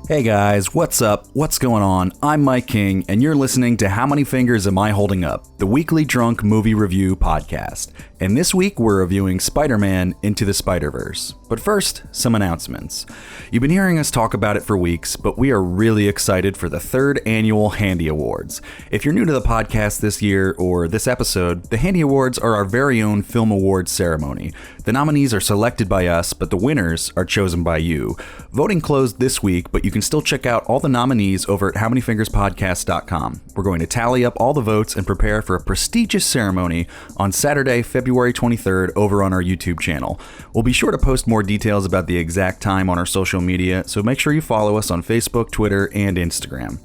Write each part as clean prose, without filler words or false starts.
Hey guys, what's up? What's going on? I'm Mike King, and you're listening to How Many Fingers Am I Holding Up? The weekly drunk movie review podcast. And this week we're reviewing Spider-Man Into the Spider-Verse. But first, some announcements. You've been hearing us talk about it for weeks, but we are really excited for the third annual Handy Awards. If you're new to the podcast this year or this episode, the Handy Awards are our very own film awards ceremony. The nominees are selected by us, but the winners are chosen by you. Voting closed this week, but you can still check out all the nominees over at howmanyfingerspodcast.com. We're going to tally up all the votes and prepare for a prestigious ceremony on Saturday, February 23rd over on our YouTube channel. We'll be sure to post more details about the exact time on our social media, so make sure you follow us on Facebook, Twitter, and Instagram.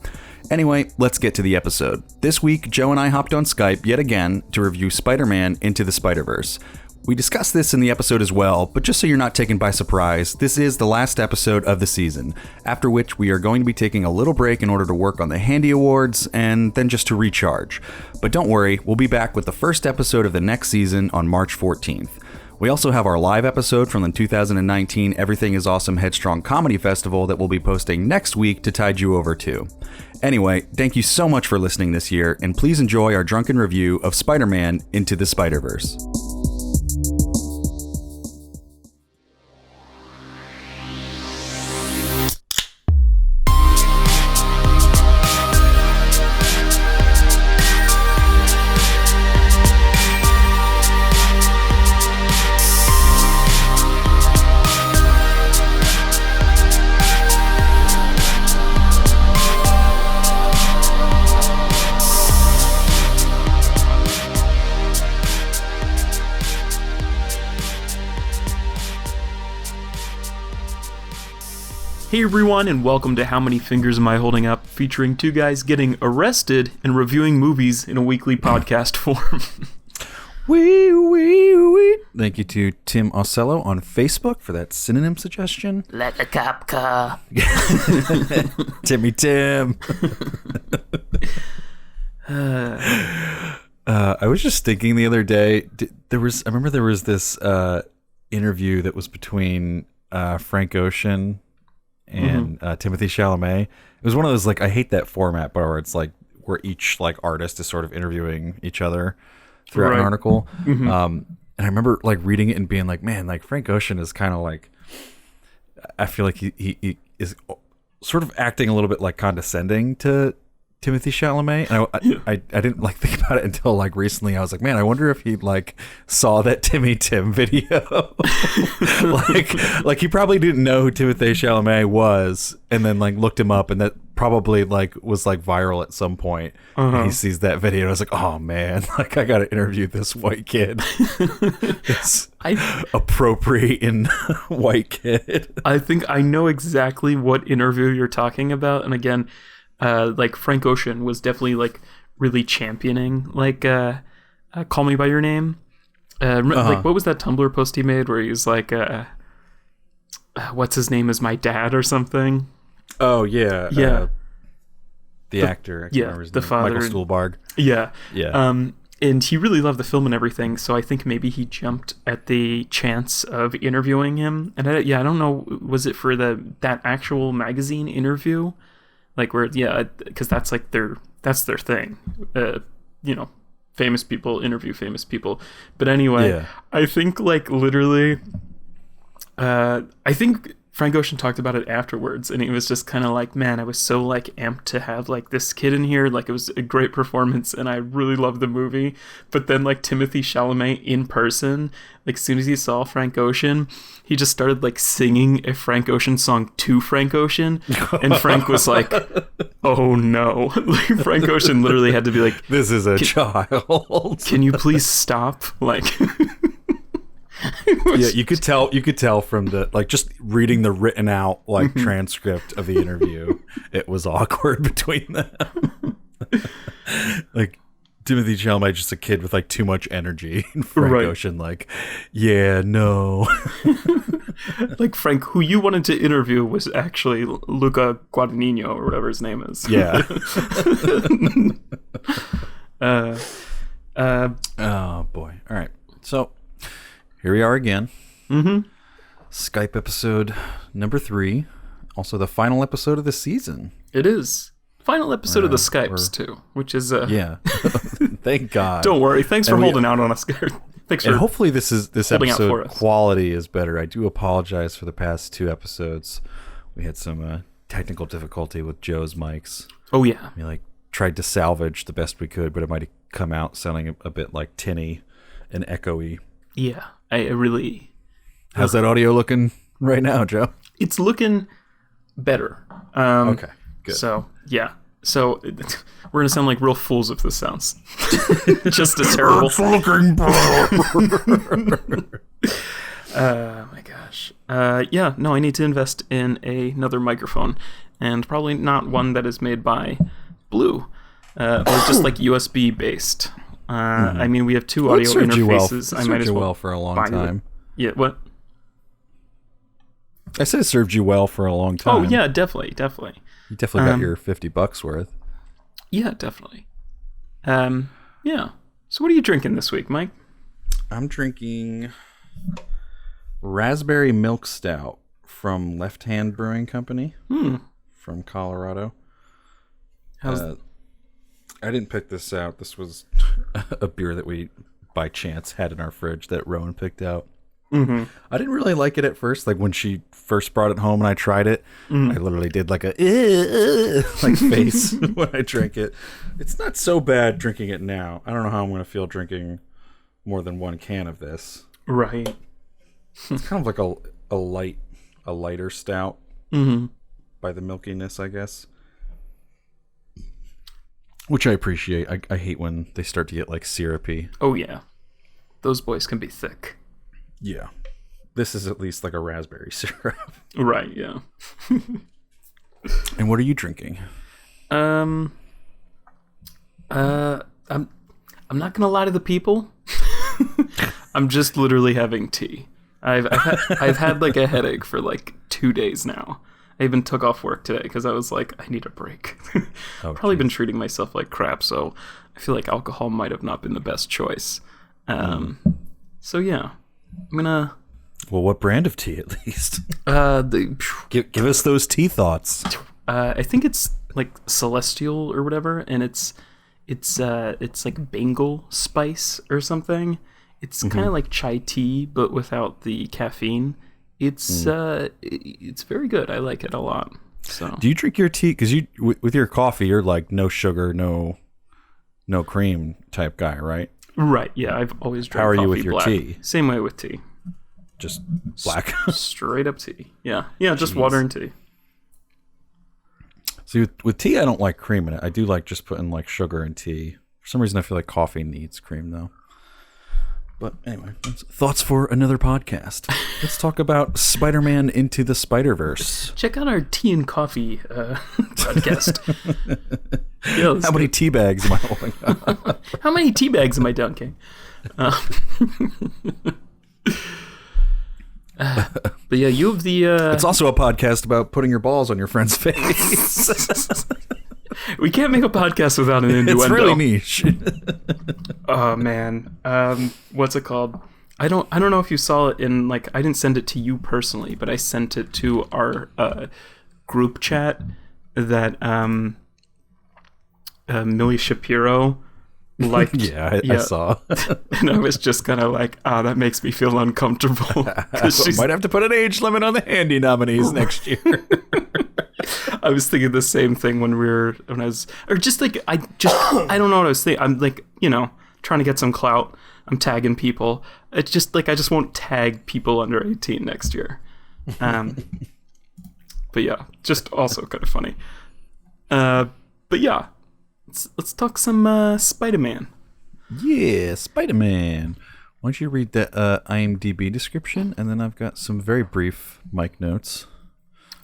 Anyway, let's get to the episode. This week, Joe and I hopped on Skype yet again to review Spider-Man Into the Spider-Verse. We discussed this in the episode as well, but just so you're not taken by surprise, this is the last episode of the season, after which we are going to be taking a little break in order to work on the Handy Awards and then just to recharge. But don't worry, we'll be back with the first episode of the next season on March 14th. We also have our live episode from the 2019 Everything is Awesome Headstrong Comedy Festival that we'll be posting next week to tide you over to. Anyway, thank you so much for listening this year, and please enjoy our drunken review of Spider-Man Into the Spider-Verse. Hey everyone, and welcome to How Many Fingers Am I Holding Up, featuring two guys getting arrested and reviewing movies in a weekly podcast form. Wee. Thank you to Tim Ocello on Facebook for that synonym suggestion. Let the cop car. Timmy Tim. I was just thinking the other day, I remember there was this interview that was between Frank Ocean and Timothée Chalamet. It was one of those, like, I hate that format, but where it's like where each like artist is sort of interviewing each other throughout an article. And I remember like reading it and being like, man, like Frank Ocean is kind of like, I feel like he is sort of acting a little bit like condescending to Timothée Chalamet, and I didn't like think about it until like recently. I was like, man, I wonder if he like saw that Timmy Tim video. like he probably didn't know who Timothée Chalamet was, and then like looked him up, and that probably like was like viral at some point. And he sees that video, and I was like, oh man, like I gotta interview this white kid. This appropriating white kid. I think I know exactly what interview you're talking about, and again, like Frank Ocean was definitely like really championing like Call Me by Your Name. Like what was that Tumblr post he made where he was like what's his name is my dad or something? Oh yeah. Yeah. The actor. I can't remember his name. Father. Michael Stuhlbarg. Yeah. Yeah. And he really loved the film and everything, so I think maybe he jumped at the chance of interviewing him. And I don't know, was it for that actual magazine interview? Like where, because that's like their thing, famous people interview famous people. But anyway, I think like literally, I think Frank Ocean talked about it afterwards, and he was just kind of like, man, I was so like amped to have like this kid in here. Like it was a great performance, and I really loved the movie. But then like Timothée Chalamet in person, like as soon as he saw Frank Ocean, he just started like singing a Frank Ocean song to Frank Ocean, and Frank was like, oh no. Like Frank Ocean literally had to be like, this is a child. Can you please stop? Like yeah, you could tell from the like just reading the written out like transcript of the interview, it was awkward between them. Like Timothée Chalamet, just a kid with like too much energy, and Frank Ocean like, yeah, no. Like Frank, who you wanted to interview was actually Luca Guadagnino or whatever his name is. Yeah. Oh boy. All right. So here we are again. Mm-hmm. Skype episode number 3. also the final episode of the season. It is. Final episode of the Skypes, too, which is... Yeah. Thank God. Don't worry. Thanks for holding out on us. Thanks and for hopefully this episode quality is better. I do apologize for the past 2 episodes. We had some technical difficulty with Joe's mics. Oh, yeah. We tried to salvage the best we could, but it might have come out sounding a bit like tinny and echoey. Yeah. I really... How's that audio looking right now, Joe? It's looking better. Okay, good. So, yeah. So, we're going to sound like real fools if this sounds just as terrible. It's looking Oh, my gosh. Yeah, no, I need to invest in another microphone. And probably not one that is made by Blue. Or just USB based. I mean, we have 2 audio interfaces. I might as well for a long time. Yeah, what? I said it served you well for a long time. Oh, yeah, definitely. You definitely got your $50 worth. Yeah, definitely. Yeah. So what are you drinking this week, Mike? I'm drinking raspberry milk stout from Left Hand Brewing Company from Colorado. I didn't pick this out. This was a beer that we, by chance, had in our fridge that Rowan picked out. Mm-hmm. I didn't really like it at first. Like when she first brought it home and I tried it, I literally did like a like face when I drank it. It's not so bad drinking it now. I don't know how I'm going to feel drinking more than 1 can of this. Right. It's kind of like a lighter stout by the milkiness, I guess. Which I appreciate. I hate when they start to get like syrupy. Oh yeah, those boys can be thick. Yeah. This is at least like a raspberry syrup. Right, yeah. And what are you drinking? I'm not gonna lie to the people. I'm just literally having tea. I've had like a headache for like 2 days now. I even took off work today because I was like, I need a break. Probably been treating myself like crap, so I feel like alcohol might have not been the best choice. So yeah. I'm gonna. Well, what brand of tea, at least? Give us those tea thoughts. I think it's like Celestial or whatever, and it's like Bengal spice or something. It's kind of like chai tea, but without the caffeine. It's very good. I like it a lot. So. Do you drink your tea? Because you with your coffee, you're like no sugar, no cream type guy, right? Right, yeah, I've always drank How are coffee you with your black. tea? Same way with tea. Just black? Straight up tea. Yeah, just water and tea. See, with tea, I don't like cream in it. I do like just putting like sugar in tea. For some reason, I feel like coffee needs cream, though. But anyway, thoughts for another podcast. Let's talk about Spider-Man Into the Spider-Verse. Check out our tea and coffee podcast. Yeah, how many tea bags am I holding up? How many tea bags am I dunking? But yeah, you have the... It's also a podcast about putting your balls on your friend's face. We can't make a podcast without an innuendo. It's really niche. Oh man, what's it called? I don't know if you saw it in like I didn't send it to you personally, but I sent it to our group chat that Millie Shapiro liked. I saw. And I was just kind of like, that makes me feel uncomfortable. Might have to put an age limit on the handy nominees next year. I was thinking the same thing when I was, or just like, I don't know what I was thinking. I'm like, trying to get some clout. I'm tagging people. It's just like, I just won't tag people under 18 next year. But yeah, just also kind of funny. But yeah, let's talk some Spider-Man. Yeah, Spider-Man. Why don't you read the IMDb description, and then I've got some very brief mic notes.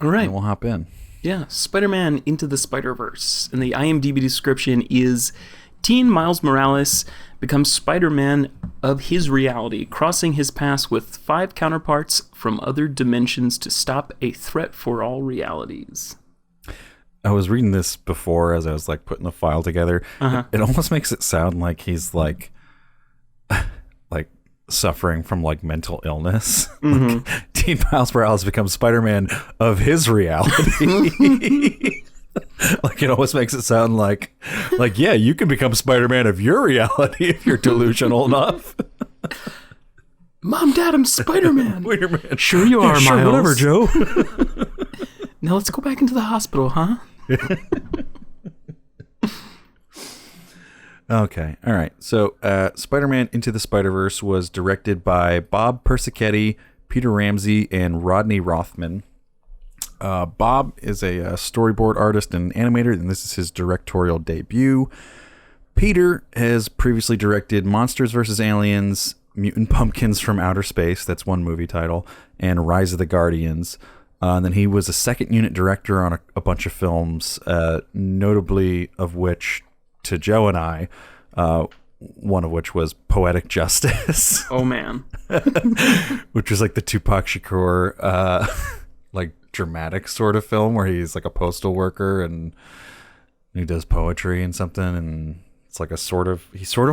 All right. And we'll hop in. Yeah, Spider-Man Into the Spider-Verse. And the IMDb description is, teen Miles Morales becomes Spider-Man of his reality, crossing his paths with 5 counterparts from other dimensions to stop a threat for all realities. I was reading this before as I was like putting the file together. It almost makes it sound like he's like suffering from like mental illness. Like, Miles Morales becomes Spider-Man of his reality. Like, it almost makes it sound like, yeah, you can become Spider-Man of your reality if you're delusional enough. Mom, Dad, I'm Spider-Man. Spider-Man. Sure you are, Sure, Miles. whatever, Joe. Now let's go back into the hospital, huh? Okay, all right. So, Spider-Man Into the Spider-Verse was directed by Bob Persichetti, Peter Ramsey, and Rodney Rothman. Bob is a storyboard artist and animator, and this is his directorial debut. Peter has previously directed Monsters vs. Aliens, Mutant Pumpkins from Outer Space, that's one movie title, and Rise of the Guardians. And then he was a second unit director on a bunch of films, notably of which, to Joe and I, one of which was Poetic Justice. Oh, man. Which was like the Tupac Shakur, like, dramatic sort of film where he's like a postal worker and he does poetry and something, and it's like he sort of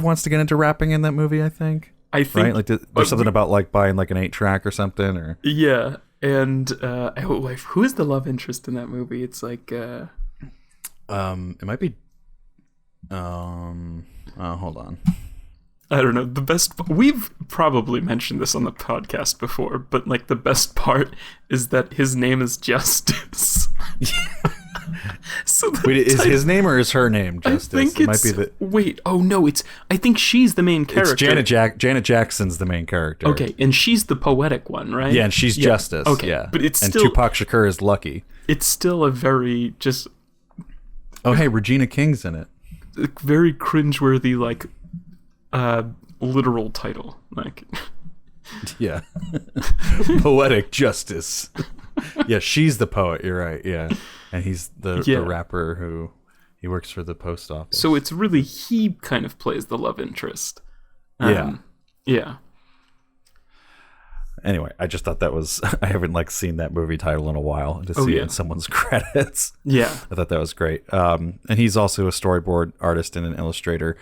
wants to get into rapping in that movie, I think. Right? Like there's something about like buying like an 8-track or something, or yeah. And who is the love interest in that movie? It's like it might be hold on. I don't know. We've probably mentioned this on the podcast before, but like the best part is that his name is Justice. So wait, is his name or is her name Justice? I think might be the. Wait, oh no, I think she's the main character. It's Janet Jackson's the main character. Okay, and she's the poetic one, right? Yeah, and she's Justice. Okay, yeah, but it's and still Tupac Shakur is Lucky. It's still a very just. Oh hey, Regina King's in it. Very cringeworthy, like. Literal title, like. Yeah. Poetic Justice. Yeah, she's the poet, you're right, yeah. And he's the rapper who he works for the post office. So it's really he kind of plays the love interest. Yeah. Anyway, I just thought that was I haven't like seen that movie title in a while to see it in someone's credits. Yeah. I thought that was great. And he's also a storyboard artist and an illustrator.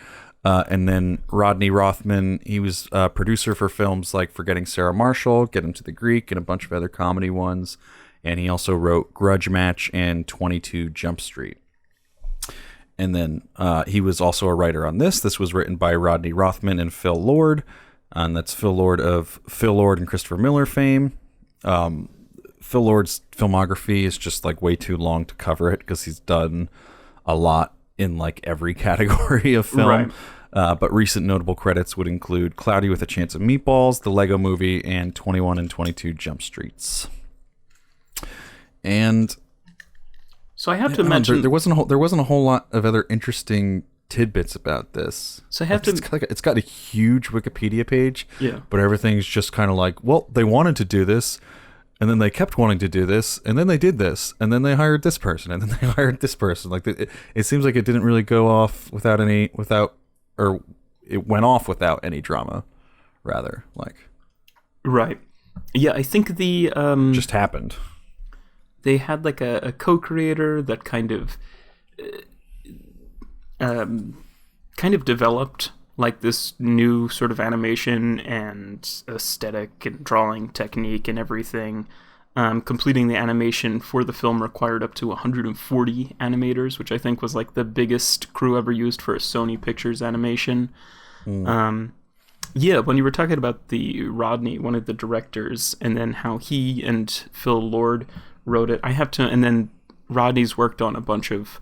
And then Rodney Rothman, he was a producer for films like Forgetting Sarah Marshall, Get Him to the Greek, and a bunch of other comedy ones. And he also wrote Grudge Match and 22 Jump Street. And then he was also a writer on this. This was written by Rodney Rothman and Phil Lord. And that's Phil Lord of Phil Lord and Christopher Miller fame. Phil Lord's filmography is just like way too long to cover it because he's done a lot in like every category of film. Right. But recent notable credits would include Cloudy with a Chance of Meatballs, The Lego Movie, and 21 and 22 Jump Streets. And so I have to mention there wasn't a whole lot of other interesting tidbits about this. So I have it's got a huge Wikipedia page. Yeah. But everything's just kind of like, well, they wanted to do this, and then they kept wanting to do this, and then they did this, and then they hired this person, and then they hired this person. Like it seems like it didn't really go off or it went off without any drama, rather, like. Right. Yeah, I think the just happened. They had like a co-creator that kind of developed like this new sort of animation and aesthetic and drawing technique and everything. Completing the animation for the film required up to 140 animators, which I think was like the biggest crew ever used for a Sony Pictures animation. When you were talking about the Rodney, one of the directors, and then how he and Phil Lord wrote it, and then Rodney's worked on a bunch of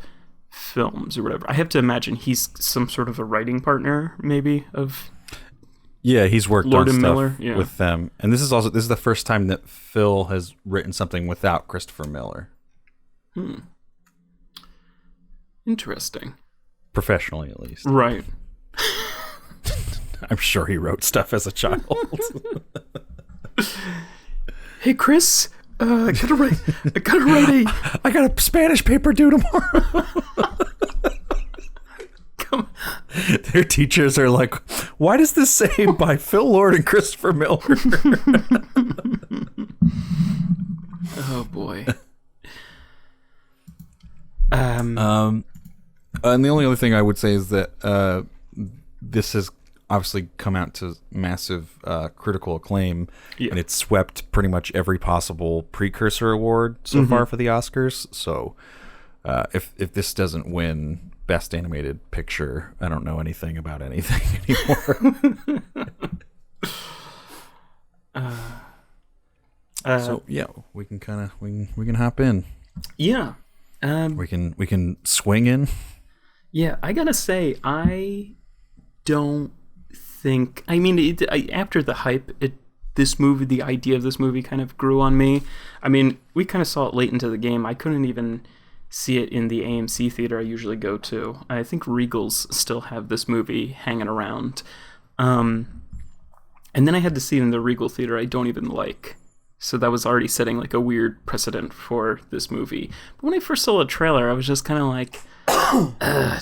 films or whatever. I have to imagine he's some sort of a writing partner, maybe, of. Yeah, he's worked Lord on and stuff Miller, with them. And this is the first time that Phil has written something without Christopher Miller. Interesting. Professionally, at least. Right. I'm sure he wrote stuff as a child. Hey, Chris, I got a Spanish paper due tomorrow. Their teachers are like, why does this say by Phil Lord and Christopher Miller? Oh boy. And the only other thing I would say is that this has obviously come out to massive critical acclaim, Yeah. and it's swept pretty much every possible precursor award so far for the Oscars. So if this doesn't win Best Animated Picture, I don't know anything about anything anymore. So yeah, we can hop in. Yeah. We can swing in. Yeah, I gotta say, I don't think. I mean, after the hype, the idea of this movie kind of grew on me. I mean, we kind of saw it late into the game. I couldn't even see it in the AMC theater I usually go to. I think Regals still have this movie hanging around. And then I had to see it in the Regal theater I don't even like. So that was already setting like a weird precedent for this movie. But when I first saw the trailer, I was just kind of like,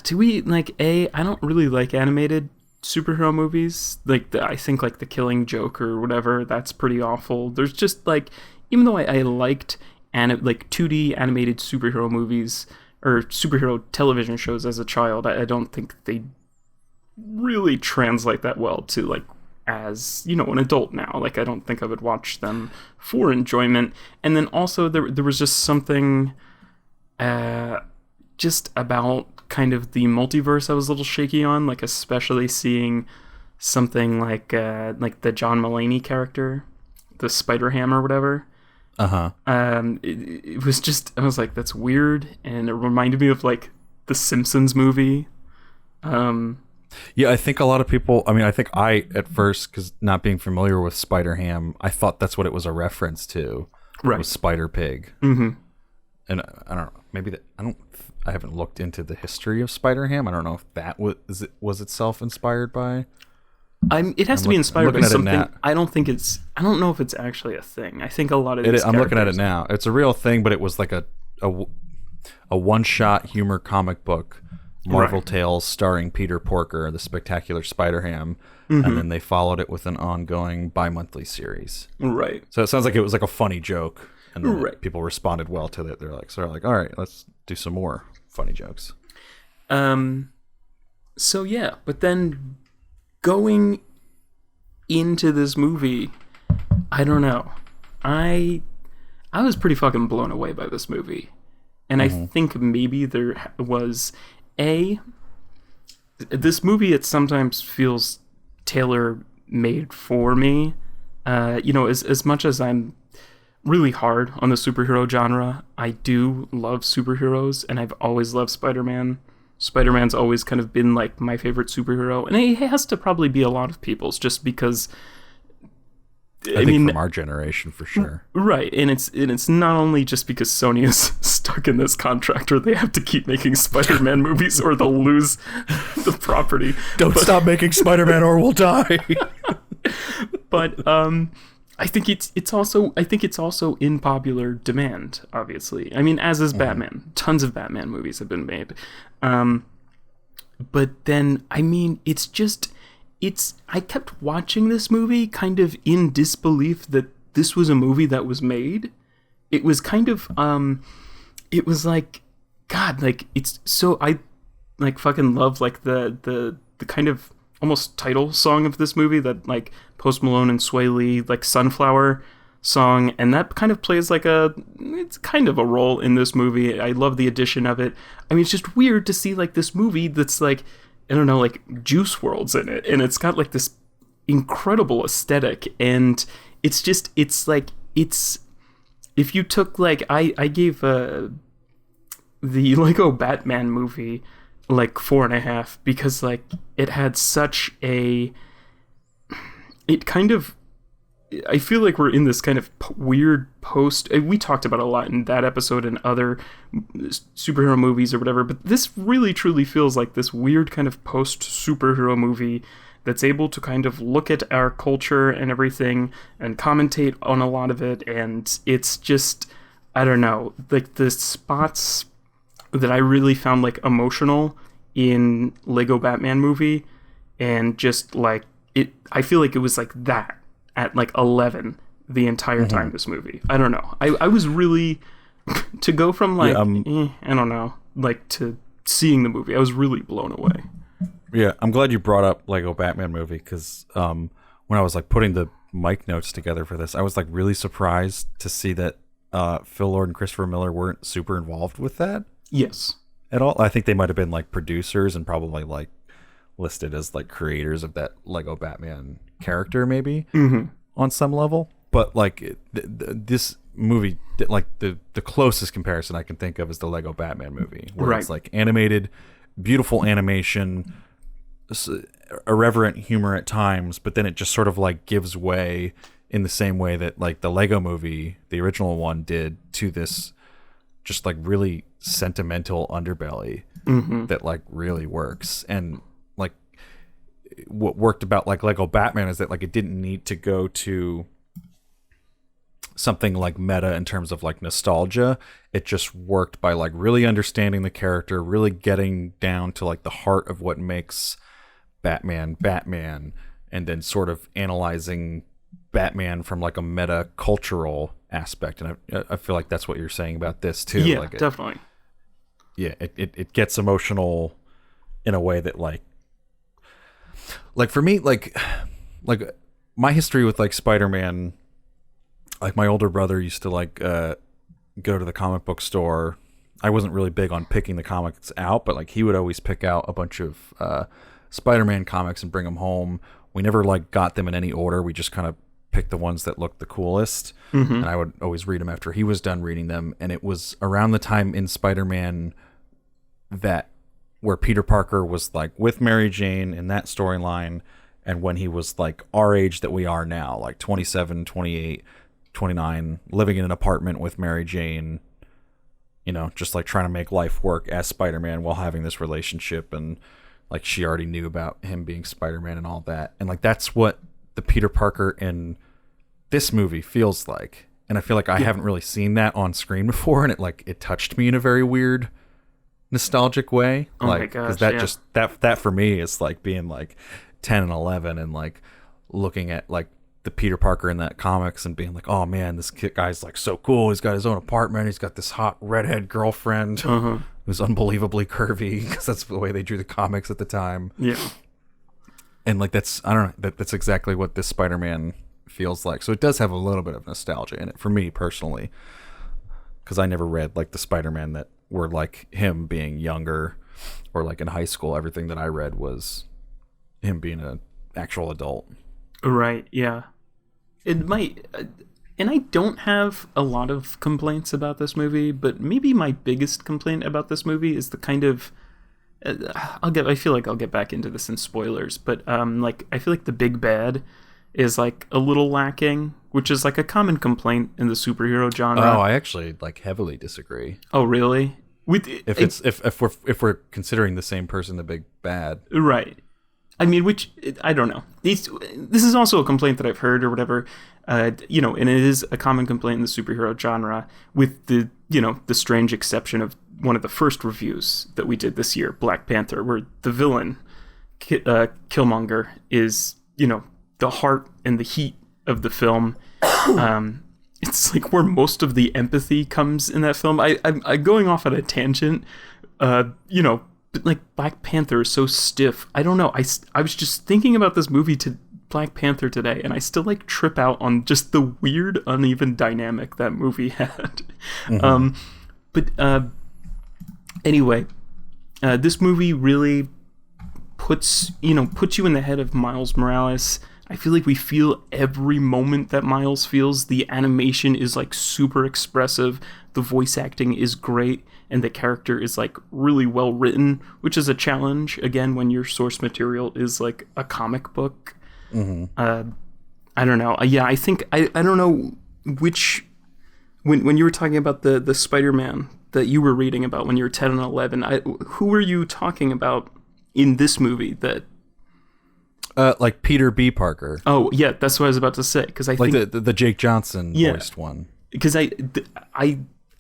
do we, like, I don't really like animated superhero movies. Like, I think like The Killing Joke or whatever, that's pretty awful. There's just like, even though I liked like 2D animated superhero movies or superhero television shows as a child, I don't think they really translate that well to like, as, you know, an adult now. Like, I don't think I would watch them for enjoyment. And then also there was just something just about kind of the multiverse I was a little shaky on, like especially seeing something like the John Mulaney character, the Spider-Ham or whatever. It was just, I was like, that's weird, and it reminded me of like the Simpsons movie. Yeah, I think a lot of people, I mean, I think I, at first, because not being familiar with Spider-Ham, I thought that's what it was a reference to. Right. Was Spider-Pig. Mm-hmm. And I don't know, maybe I haven't looked into the history of Spider-Ham. I don't know if that was itself inspired by. It has to be inspired by something. I don't know if it's actually a thing. I think a lot of these I'm looking at it now. It's a real thing, but it was like a one-shot humor comic book, Marvel Tales, starring Peter Porker, the Spectacular Spider-Ham, and then they followed it with an ongoing bi-monthly series. Right. So it sounds like it was like a funny joke, and then people responded well to it. They're like, all right, let's do some more funny jokes. So yeah, but then going into this movie, I don't know. I was pretty fucking blown away by this movie. And I think maybe there was this movie, it sometimes feels tailor-made for me. You know, as much as I'm really hard on the superhero genre, I do love superheroes, and I've always loved Spider-Man. Spider-Man's always kind of been like my favorite superhero, and it has to probably be a lot of people's, just because I mean, from our generation, for sure. Right, and it's not only just because Sony is stuck in this contract where they have to keep making Spider-Man movies or they'll lose the property. Stop making Spider-Man or we'll die. But I think it's also in popular demand, obviously. I mean, as is Batman. Tons of Batman movies have been made. But then, I mean, I kept watching this movie kind of in disbelief that this was a movie that was made. It was kind of, it was like, God, like, it's so, I like fucking love like the kind of almost title song of this movie, that like Post Malone and Sway Lee, like Sunflower song, and that kind of plays like it's kind of a role in this movie. I love the addition of it. I mean, it's just weird to see like this movie that's like, I don't know, like Juice WRLD's in it, and it's got like this incredible aesthetic, and it's like, if you took like, I gave the Lego Batman movie like 4.5, because like it had such a, it kind of, I feel like we're in this kind of weird post, we talked about a lot in that episode and other superhero movies or whatever, but this really truly feels like this weird kind of post superhero movie that's able to kind of look at our culture and everything and commentate on a lot of it. And it's just, I don't know, like the spots that I really found like emotional in Lego Batman movie, and just like it, I feel like it was like that at like 11 the entire time this movie. I don't know. I was really to go from like I don't know, like to seeing the movie, I was really blown away. Yeah, I'm glad you brought up Lego Batman movie because when I was like putting the mic notes together for this, I was like really surprised to see that Phil Lord and Christopher Miller weren't super involved with that. Yes. At all. I think they might have been like producers and probably like listed as like creators of that Lego Batman character, maybe on some level. But like this movie, like the closest comparison I can think of is the Lego Batman movie, where it's like animated, beautiful animation, irreverent humor at times, but then it just sort of like gives way in the same way that like the Lego movie, the original one, did to this just like really sentimental underbelly that like really works. And like what worked about like Lego Batman is that like it didn't need to go to something like meta in terms of like nostalgia. It just worked by like really understanding the character, really getting down to like the heart of what makes Batman, and then sort of analyzing Batman from like a meta cultural aspect. And I feel like that's what you're saying about this too. Yeah, like definitely. It gets emotional in a way that like for me, like my history with like Spider-Man, like my older brother used to like go to the comic book store. I wasn't really big on picking the comics out, but like he would always pick out a bunch of Spider-Man comics and bring them home. We never like got them in any order. We just kind of picked the ones that looked the coolest. And I would always read them after he was done reading them. And it was around the time in Spider-Man where Peter Parker was like with Mary Jane in that storyline, and when he was like our age that we are now, like 27, 28, 29, living in an apartment with Mary Jane, you know, just like trying to make life work as Spider-Man while having this relationship. And like she already knew about him being Spider-Man and all that. And like that's what the Peter Parker in this movie feels like. And I feel like I haven't really seen that on screen before, and it touched me in a very weird nostalgic way. Oh like, my gosh, that just that for me is like being like 10 and 11 and like looking at like the Peter Parker in that comics and being like, oh man, this guy's like so cool. He's got his own apartment. He's got this hot redhead girlfriend who's unbelievably curvy, because that's the way they drew the comics at the time. Yeah. And like that's exactly what this Spider-Man feels like. So it does have a little bit of nostalgia in it for me personally, because I never read like the Spider-Man that were like him being younger or like in high school. Everything that I read was him being an actual adult. Right, yeah. It might, and I don't have a lot of complaints about this movie, but maybe my biggest complaint about this movie is the kind of, I feel like I'll get back into this in spoilers, but like I feel like the big bad is like a little lacking, which is like a common complaint in the superhero genre. Oh, I actually like heavily disagree. Oh, really? If we're considering the same person, the big bad, right? I mean, I don't know. This is also a complaint that I've heard or whatever, you know, and it is a common complaint in the superhero genre, with the strange exception of one of the first reviews that we did this year, Black Panther, where the villain, Killmonger, is, you know, the heart and the heat of the film. It's like where most of the empathy comes in that film. I'm going off at a tangent, you know, but like Black Panther is so stiff. I don't know. I was just thinking about this movie to Black Panther today, and I still like trip out on just the weird, uneven dynamic that movie had. Anyway, this movie really puts you in the head of Miles Morales. I feel like we feel every moment that Miles feels. The animation is like super expressive. The voice acting is great. And the character is like really well written, which is a challenge, again, when your source material is like a comic book. I don't know. Yeah, I think, I don't know which, when you were talking about the Spider-Man that you were reading about when you were 10 and 11, who were you talking about in this movie that... like Peter B. Parker. Oh, yeah, that's what I was about to say. Because I like think the Jake Johnson voiced one. Because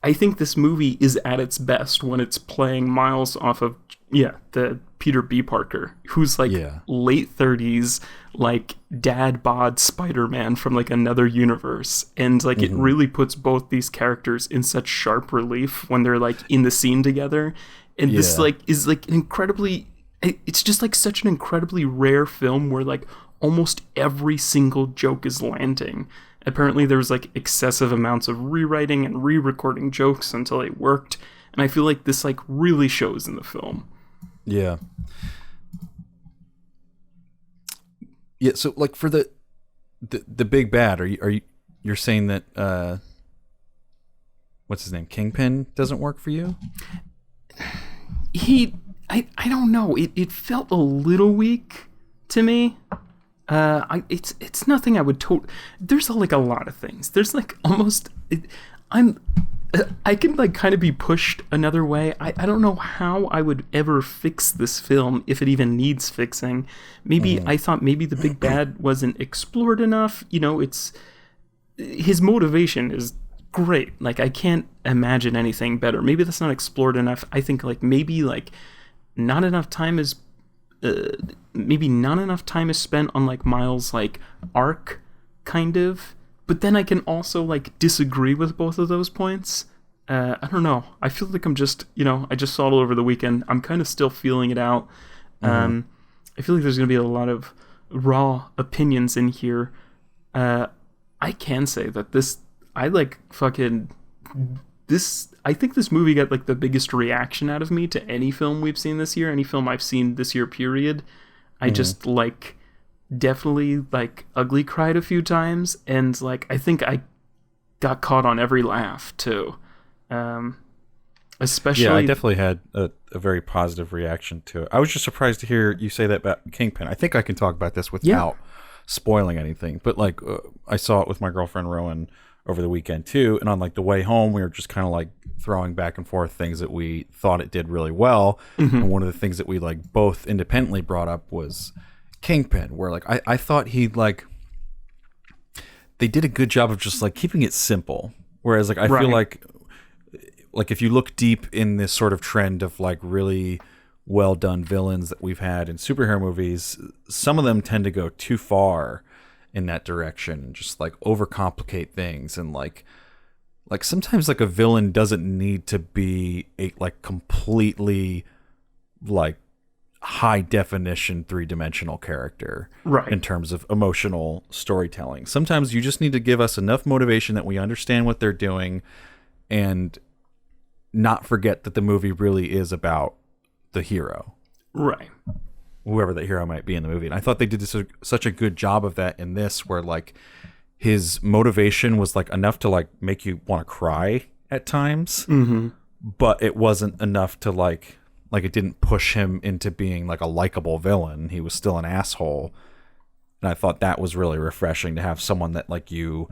I think this movie is at its best when it's playing Miles off of, the Peter B. Parker, who's like late 30s, like dad bod Spider-Man from like another universe. And like it really puts both these characters in such sharp relief when they're like in the scene together. And this like is like an incredibly it's just like such an incredibly rare film where like almost every single joke is landing. Apparently there's like excessive amounts of rewriting and re-recording jokes until they worked, and I feel like this like really shows in the film. Yeah. Yeah, so like for the big bad, you're saying that what's his name? Kingpin doesn't work for you? I don't know. It felt a little weak to me. It's nothing I would there's like a lot of things. There's like almost I can like kind of be pushed another way. I don't know how I would ever fix this film if it even needs fixing. Maybe I thought maybe the big bad wasn't explored enough. You know, it's his motivation is great. Like I can't imagine anything better. Maybe that's not explored enough. I think like maybe like not enough time is spent on like Miles' like arc kind of. But then I can also like disagree with both of those points. I don't know. I feel like I'm just, I just saw it over the weekend. I'm kind of still feeling it out. I feel like there's going to be a lot of raw opinions in here. I can say that I think this movie got like the biggest reaction out of me to any film we've seen this year, any film I've seen this year, period. I just like definitely like ugly cried a few times, and like I think I got caught on every laugh too. Especially, yeah, I definitely had a very positive reaction to it. I was just surprised to hear you say that about Kingpin. I think I can talk about this without spoiling anything, but like I saw it with my girlfriend Rowan over the weekend too, and on like the way home we were just kind of like throwing back and forth things that we thought it did really well. And one of the things that we like both independently brought up was Kingpin, where like I thought they did a good job of just like keeping it simple, whereas like I feel like if you look deep in this sort of trend of like really well done villains that we've had in superhero movies, some of them tend to go too far in that direction and just like overcomplicate things, and like sometimes like a villain doesn't need to be a like completely like high definition 3-dimensional character in terms of emotional storytelling. Sometimes you just need to give us enough motivation that we understand what they're doing and not forget that the movie really is about the hero, whoever that hero might be in the movie. And I thought they did such a good job of that in this, where like his motivation was like enough to like make you want to cry at times, but it wasn't enough to like it didn't push him into being like a likable villain. He was still an asshole. And I thought that was really refreshing to have someone that like you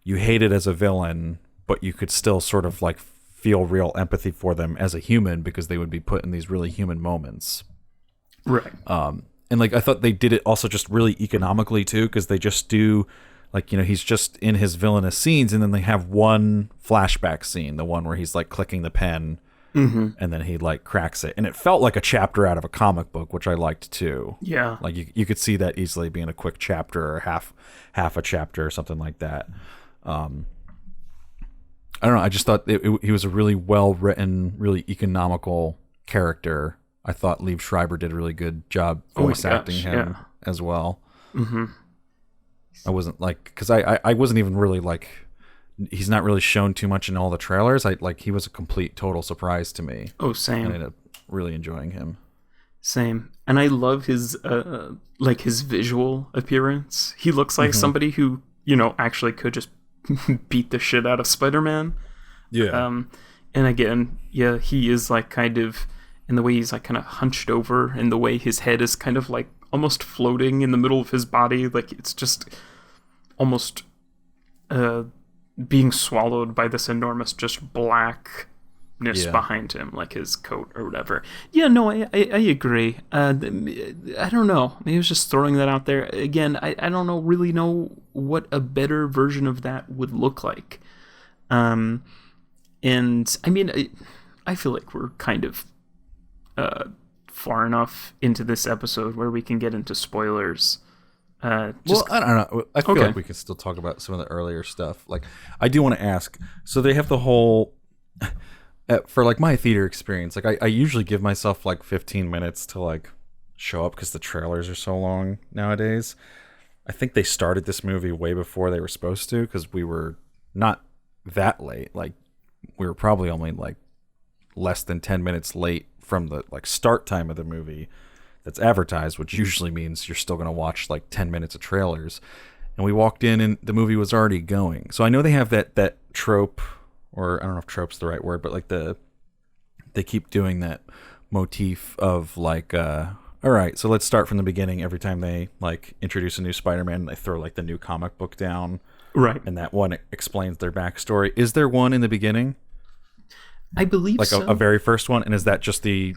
hated as a villain, but you could still sort of like feel real empathy for them as a human because they would be put in these really human moments. And like I thought they did it also just really economically too, because they just do like, he's just in his villainous scenes, and then they have one flashback scene, the one where he's like clicking the pen, and then he like cracks it, and it felt like a chapter out of a comic book, which I liked too. Like you could see that easily being a quick chapter or half a chapter or something like that. I don't know. I just thought he was a really well written, really economical character. I thought Liev Schreiber did a really good job voice acting him as well. I wasn't like, because I wasn't even really like, he's not really shown too much in all the trailers. He was a complete total surprise to me. Oh, same. I ended up really enjoying him. Same. And I love his his visual appearance. He looks like somebody who, actually could just beat the shit out of Spider-Man. And again, he is like kind of, in the way he's like kind of hunched over, and the way his head is kind of like almost floating in the middle of his body, like it's just almost being swallowed by this enormous just blackness behind him, like his coat or whatever. I agree. I don't know, maybe I was just throwing that out there again. I don't really know what a better version of that would look like. And I mean, I feel like we're kind of far enough into this episode where we can get into spoilers. Well, I don't know. I feel like we can still talk about some of the earlier stuff. Like, I do want to ask. So they have the whole, for like my theater experience, like I usually give myself like 15 minutes to like show up because the trailers are so long nowadays. I think they started this movie way before they were supposed to, because we were not that late. Like we were probably only like less than 10 minutes late from the like start time of the movie that's advertised, which usually means you're still going to watch like 10 minutes of trailers. And we walked in and the movie was already going. So I know they have that trope, or I don't know if trope's the right word, but like they keep doing that motif of like, all right, so let's start from the beginning. Every time they like introduce a new Spider-Man, they throw like the new comic book down. Right. And that one explains their backstory. Is there one in the beginning? I believe like so. A very first one? And is that just the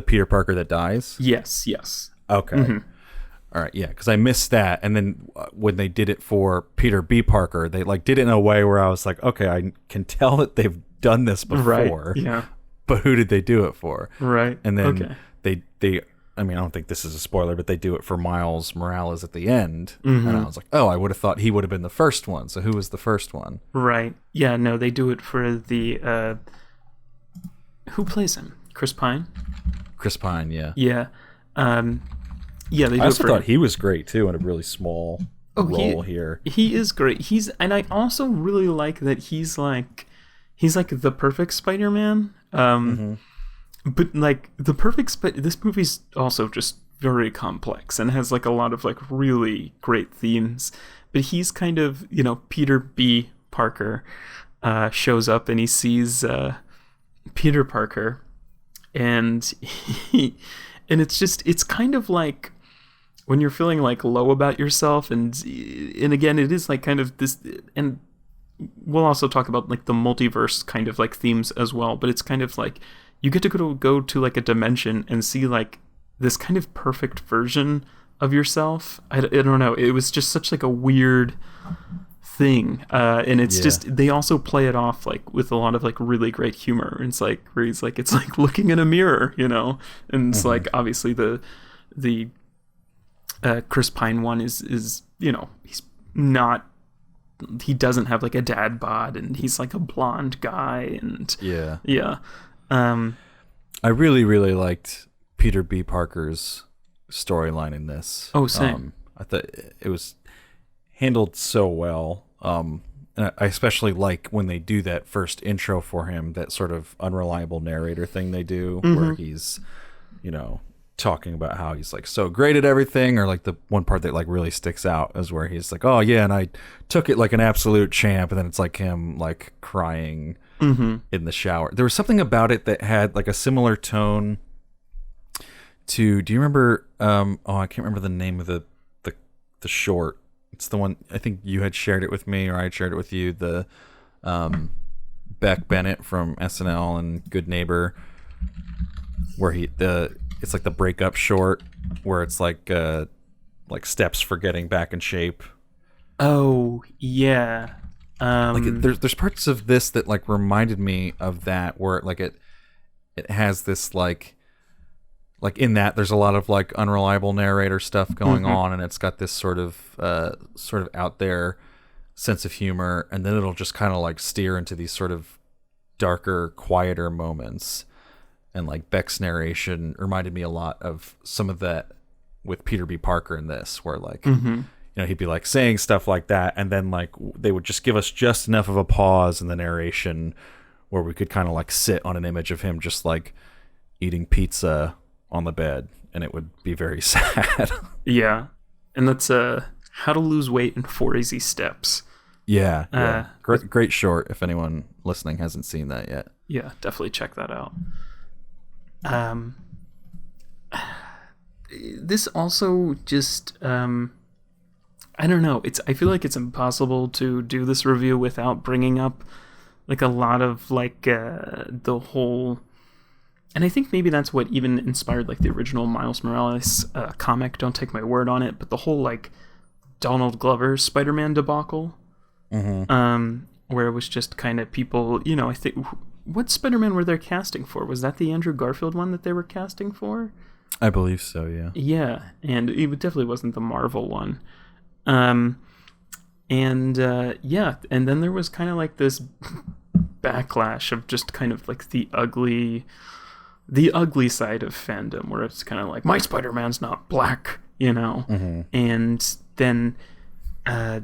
Peter Parker that dies? Yes. Okay. Mm-hmm. All right, yeah, because I missed that. And then when they did it for Peter B. Parker, they like did it in a way where I was like, okay, I can tell that they've done this before. Right. Yeah. But who did they do it for? Right. And then they I mean, I don't think this is a spoiler, but they do it for Miles Morales at the end. Mm-hmm. And I was like, oh, I would have thought he would have been the first one. So who was the first one? Right. Yeah, no, they do it for the who plays him? Chris Pine? Chris Pine, yeah. Yeah. Yeah, they do I also it for thought he was great too in a really small role here. He is great. And I also really like that he's like the perfect Spider-Man. But like this movie's also just very complex and has like a lot of like really great themes. But he's kind of, Peter B. Parker shows up and he sees Peter Parker, and it's kind of like when you're feeling like low about yourself, and again, it is like kind of this, and we'll also talk about like the multiverse kind of like themes as well, but it's kind of like you get to go to like a dimension and see like this kind of perfect version of yourself. I don't know, it was just such like a weird thing, and it's just, they also play it off like with a lot of like really great humor. It's like where he's like, it's like looking in a mirror, and it's like obviously the Chris Pine one is he doesn't have like a dad bod, and he's like a blonde guy, and I really, really liked Peter B. Parker's storyline in this. Oh, same. I thought it was handled so well. And I especially like when they do that first intro for him, that sort of unreliable narrator thing they do, where he's, talking about how he's like so great at everything, or like the one part that like really sticks out is where he's like, oh yeah, and I took it like an absolute champ, and then it's like him like crying in the shower. There was something about it that had like a similar tone to, do you remember I can't remember the name of the short. It's the one, I think you had shared it with me, or I had shared it with you, the Beck Bennett from SNL and Good Neighbor, where it's like the breakup short, where it's like steps for getting back in shape. Oh yeah. Like there's parts of this that like reminded me of that, where like it has this like in that there's a lot of like unreliable narrator stuff going on, and it's got this sort of out there sense of humor, and then it'll just kind of like steer into these sort of darker, quieter moments. And like Beck's narration reminded me a lot of some of that with Peter B. Parker in this, where like he'd be like saying stuff like that, and then like they would just give us just enough of a pause in the narration where we could kind of like sit on an image of him just like eating pizza on the bed, and it would be very sad. Yeah. And that's How to Lose Weight in 4 Easy Steps. Yeah. Great short, if anyone listening hasn't seen that yet. Yeah, definitely check that out. This also just I don't know, I feel like it's impossible to do this review without bringing up like a lot of like the whole, and I think maybe that's what even inspired like the original Miles Morales comic, don't take my word on it, but the whole like Donald Glover Spider-Man debacle, where it was just kind of people, I think, what Spider-Man were they casting for? Was that the Andrew Garfield one that they were casting for? I believe so, yeah. Yeah, and it definitely wasn't the Marvel one. And then there was kind of like this backlash of just kind of like the ugly side of fandom, where it's kind of like, my Spider-Man's not black, you know? Mm-hmm. And then, I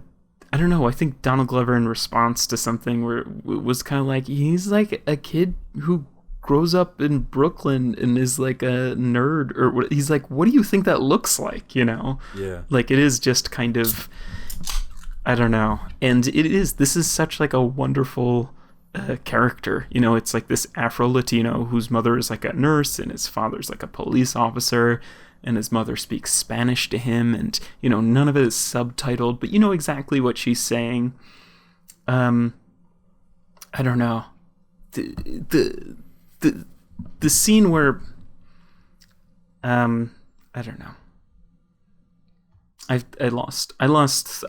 don't know, I think Donald Glover, in response to something where it was kind of like, he's like a kid who grows up in Brooklyn and is like a nerd, or he's like, what do you think that looks like, you know? Yeah. Like, it is just kind of, I don't know. And this is such like a wonderful character, you know. It's like this Afro-Latino whose mother is like a nurse and his father's like a police officer, and his mother speaks Spanish to him, and, you know, none of it is subtitled, but you know exactly what she's saying. I don't know. The scene where I don't know. I lost.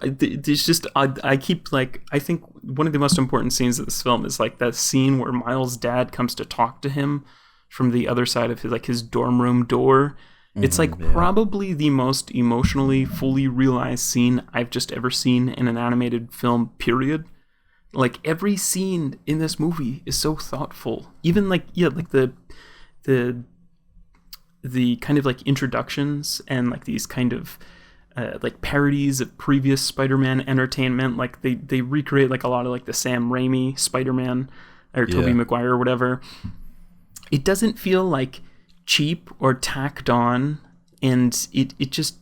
There's just, I keep like, I think one of the most important scenes of this film is like that scene where Miles' dad comes to talk to him from the other side of his dorm room door. It's like probably the most emotionally fully realized scene I've just ever seen in an animated film, period. Like, every scene in this movie is so thoughtful. Even like, yeah, like the kind of like introductions and like these kind of like parodies of previous Spider-Man entertainment. Like they recreate like a lot of like the Sam Raimi Spider-Man or Tobey Maguire or whatever. It doesn't feel like cheap or tacked on, and it just,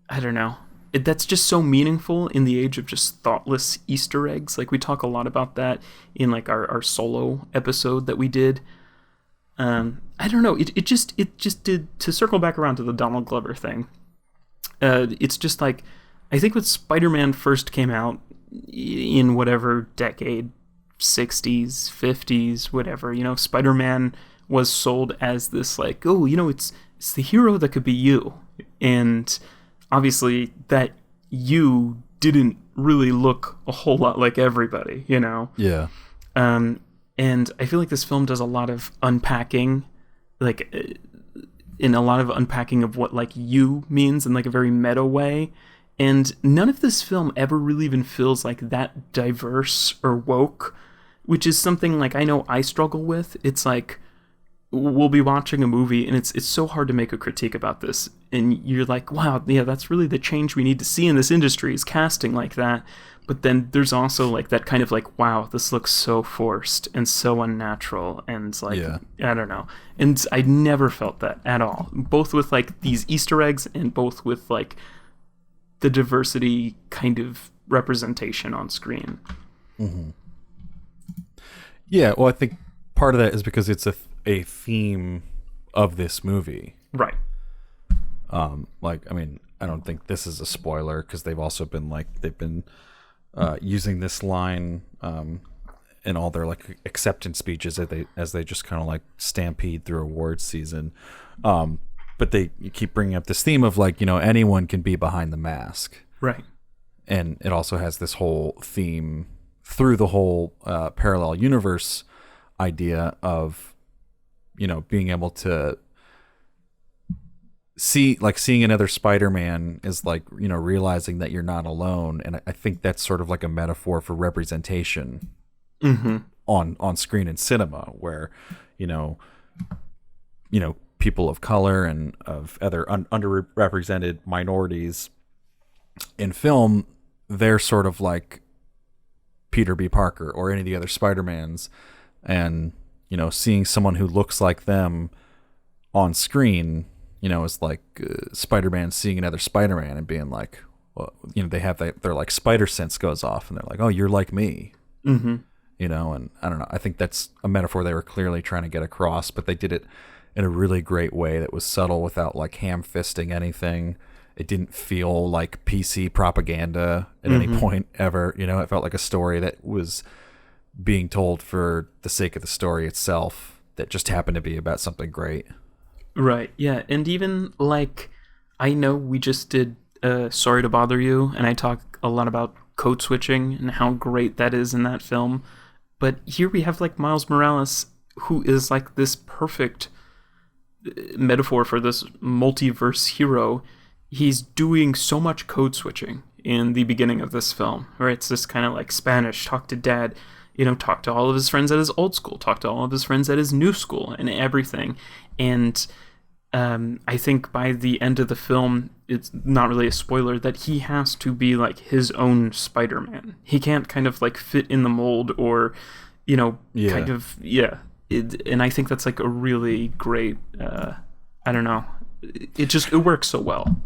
I don't know. That's just so meaningful in the age of just thoughtless Easter eggs. Like, we talk a lot about that in like our solo episode that we did. I don't know. It just did, to circle back around to the Donald Glover thing. It's just like, I think when Spider-Man first came out in whatever decade, 60s, 50s, whatever, you know, Spider-Man was sold as this like, oh, you know, it's the hero that could be you. And obviously that you didn't really look a whole lot like everybody, you know? Yeah. And I feel like this film does a lot of unpacking, like, in a lot of unpacking of what like you means in like a very meta way. And none of this film ever really even feels like that diverse or woke, which is something like I know I struggle with. It's like, we'll be watching a movie and it's so hard to make a critique about this, and you're like, wow, yeah, that's really the change we need to see in this industry, is casting like that. But then there's also like that kind of like, wow, this looks so forced and so unnatural, and like, I don't know. And I never felt that at all, both with like these Easter eggs and both with like the diversity kind of representation on screen. Mm-hmm. Yeah, well, I think part of that is because it's a theme of this movie. Right. Like, I mean, I don't think this is a spoiler, because they've been using this line in all their like acceptance speeches as they just kind of like stampede through awards season. But you keep bringing up this theme of like, you know, anyone can be behind the mask. Right. And it also has this whole theme through the whole parallel universe idea of, you know, being able to seeing another Spider-Man is like, you know, realizing that you're not alone. And I think that's sort of like a metaphor for representation on screen in cinema, where, you know, people of color and of other underrepresented minorities in film, they're sort of like Peter B. Parker or any of the other Spider-Mans, and, you know, seeing someone who looks like them on screen, you know, is like Spider-Man seeing another Spider-Man and being like, well, you know, they have their like spider sense goes off and they're like, oh, you're like me, you know. And I don't know, I think that's a metaphor they were clearly trying to get across, but they did it in a really great way that was subtle without like ham-fisting anything. It didn't feel like PC propaganda at any point ever. You know, it felt like a story that was being told for the sake of the story itself, that just happened to be about something great. Right, yeah. And even like, I know we just did Sorry to Bother You, and I talk a lot about code switching and how great that is in that film. But here we have like Miles Morales, who is like this perfect metaphor for this multiverse hero. He's doing so much code switching in the beginning of this film, where it's this kind of like Spanish, talk to dad, talk to all of his friends at his old school, talk to all of his friends at his new school, and everything. And I think by the end of the film, it's not really a spoiler, that he has to be like his own Spider-Man. He can't kind of like fit in the mold or, kind of, and I think that's like a really great, I don't know, it works so well.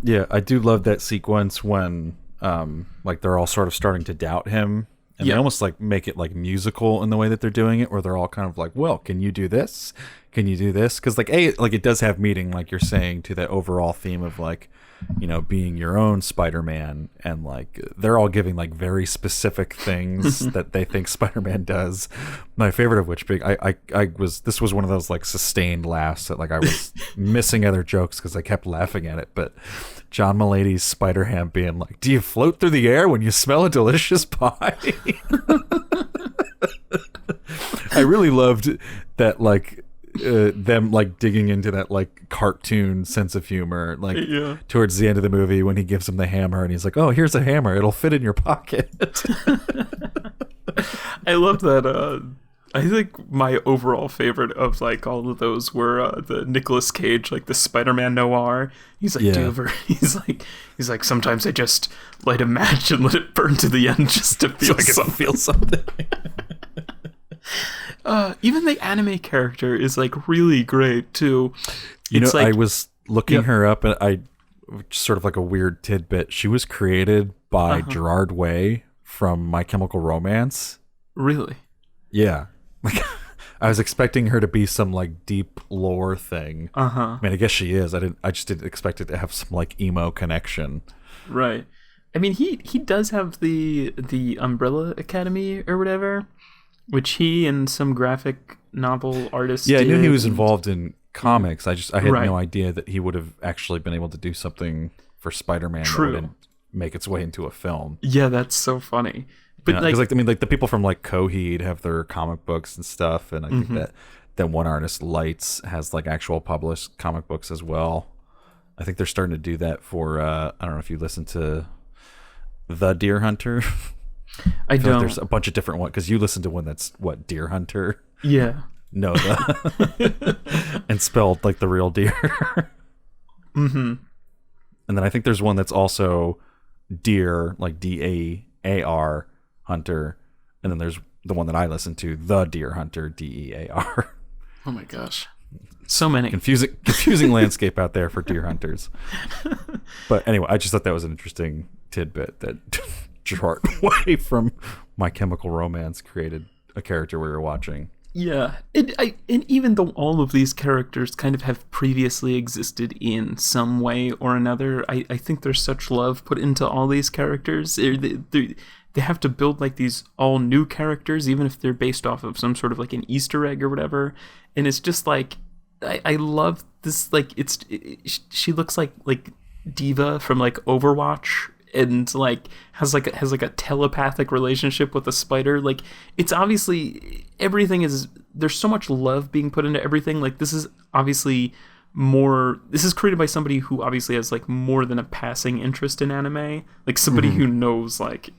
Yeah, I do love that sequence when like they're all sort of starting to doubt him, and they almost like make it like musical in the way that they're doing it, where they're all kind of like, well, can you do this? Can you do this? Because like it does have meaning, like you're saying, to that overall theme of like, being your own Spider-Man, and like they're all giving like very specific things that they think Spider-Man does. My favorite of which this was one of those like sustained laughs that like I was missing other jokes because I kept laughing at it. But John Mulaney's Spider-Ham being like, "Do you float through the air when you smell a delicious pie?" I really loved that, like them like digging into that like cartoon sense of humor, like towards the end of the movie when he gives him the hammer and he's like, "Oh, here's a hammer, it'll fit in your pocket." I love that. I think my overall favorite of like all of those were the Nicolas Cage, like the Spider-Man noir. He's like, he's like, sometimes I just light a match and let it burn to the end just to feel something. Even the anime character is like really great too. I was looking her up, and I sort of like a weird tidbit. She was created by Gerard Way from My Chemical Romance. Really? Yeah. Like I was expecting her to be some like deep lore thing. I mean, I guess she is. I just didn't expect it to have some like emo connection. Right. I mean, he does have the Umbrella Academy or whatever, which he and some graphic novel artists did. I knew he was involved in comics. I had no idea that he would have actually been able to do something for Spider-Man that would make its way into a film. Yeah, that's so funny. But the people from like Coheed have their comic books and stuff, and I think that one artist, Lights, has like actual published comic books as well. I think they're starting to do that for I don't know if you listen to The Deer Hunter. I don't. Like there's a bunch of different ones, because you listen to one that's Deer Hunter. Yeah. No, and spelled like the real deer. Mm-hmm. And then I think there's one that's also Deer, like Dear Hunter, and then there's the one that I listen to, The Deer Hunter, Dear. Oh my gosh, so many confusing landscape out there for deer hunters. But anyway, I just thought that was an interesting tidbit that Gerard Way from My Chemical Romance created a character we were watching. Yeah, and even though all of these characters kind of have previously existed in some way or another, I think there's such love put into all these characters. They have to build like these all new characters, even if they're based off of some sort of like an Easter egg or whatever. And it's just like, I love this. Like she looks like Diva from like Overwatch, and like has like a telepathic relationship with a spider. Like, it's obviously everything is, there's so much love being put into everything. Like, this is obviously this is created by somebody who obviously has like more than a passing interest in anime, like somebody who knows, like,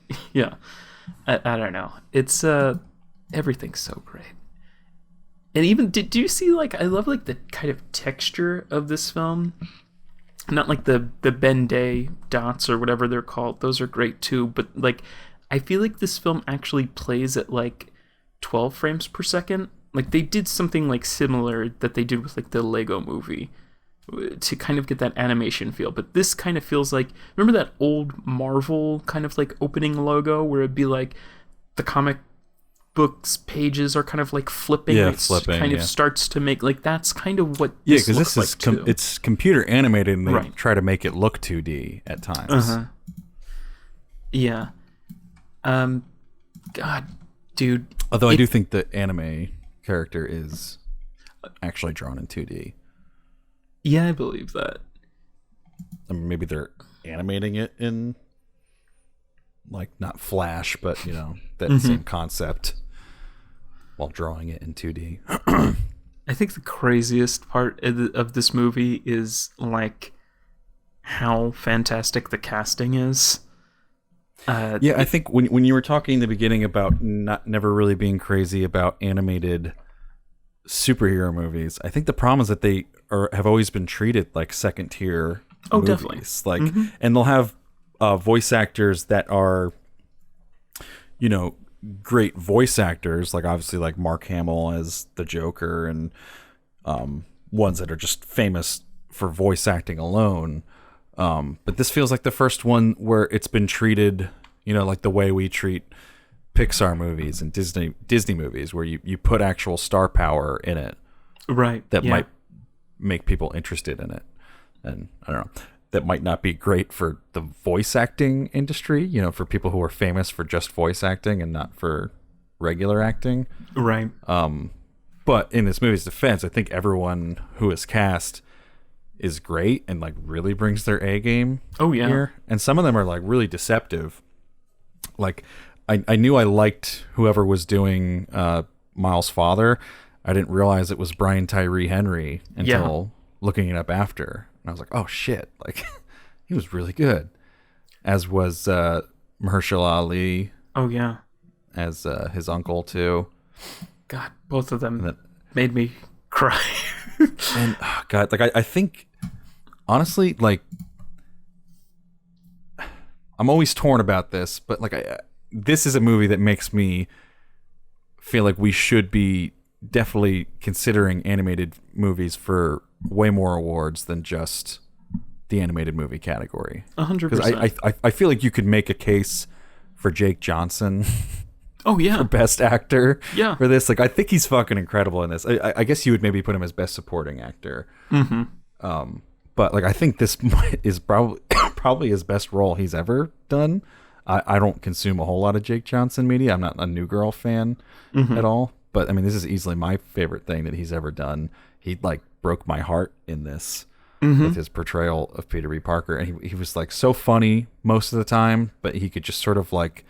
I don't know, it's everything's so great. And even do you see, like, I love like the kind of texture of this film. Not like the Ben-Day dots or whatever they're called. Those are great too. But like, I feel like this film actually plays at like 12 frames per second. Like, they did something like similar that they did with like the Lego Movie to kind of get that animation feel. But this kind of feels like, remember that old Marvel kind of like opening logo where it'd be like the comic books pages are kind of like flipping, kind of starts to make, like, that's kind of what this because looks this is like it's computer animated, and they try to make it look 2D at times. God, dude, although I do think the anime character is actually drawn in 2D. Yeah, I believe that. I mean, maybe they're animating it in, like, not Flash, but that same concept, while drawing it in 2D. I think the craziest part of this movie is like how fantastic the casting is. Yeah, I think when you were talking in the beginning about never really being crazy about animated superhero movies, I think the problem is that they have always been treated like second tier movies. Definitely. Like, and they'll have voice actors that are, great voice actors, like obviously like Mark Hamill as the Joker, and ones that are just famous for voice acting alone. But this feels like the first one where it's been treated, like the way we treat Pixar movies and Disney movies, where you put actual star power in it, right? That might make people interested in it, and I don't know. That might not be great for the voice acting industry, for people who are famous for just voice acting and not for regular acting. Right. But in this movie's defense, I think everyone who is cast is great and like really brings their A game. Oh yeah. Here. And some of them are like really deceptive. Like I knew I liked whoever was doing Miles' father. I didn't realize it was Brian Tyree Henry until looking it up after. And I was like, oh shit, like he was really good. As was Mahershala Ali. Oh yeah. As his uncle too. God, both of them made me cry. And oh God, like I think honestly, like I'm always torn about this, but like this is a movie that makes me feel like we should be definitely considering animated movies for way more awards than just the animated movie category. 100%. Because I feel like you could make a case for Jake Johnson. Oh yeah, for best actor. Yeah, for this, like I think he's fucking incredible in this. I guess you would maybe put him as best supporting actor. Mm-hmm. But like I think this is probably his best role he's ever done. I don't consume a whole lot of Jake Johnson media. I'm not a New Girl fan at all. But I mean, this is easily my favorite thing that he's ever done. He like broke my heart in this with his portrayal of Peter B. Parker, and he was like so funny most of the time, but he could just sort of like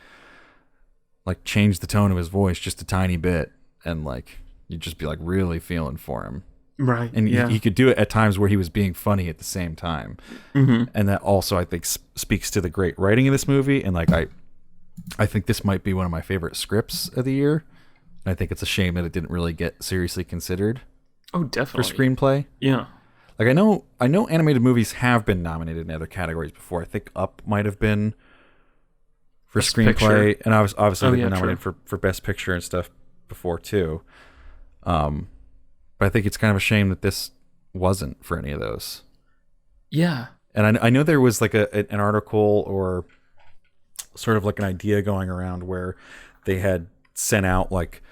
change the tone of his voice just a tiny bit, and like you'd just be like really feeling for him. Right. And he could do it at times where he was being funny at the same time. And that also I think speaks to the great writing of this movie. And like I think this might be one of my favorite scripts of the year. And I think it's a shame that it didn't really get seriously considered. Oh, definitely. For screenplay. Yeah. Like I know animated movies have been nominated in other categories before. I think Up might have been for Best screenplay, Picture. and obviously they've been nominated true. for Best Picture and stuff before too. But I think it's kind of a shame that this wasn't for any of those. Yeah. And I know there was like an article or sort of like an idea going around where they had sent out like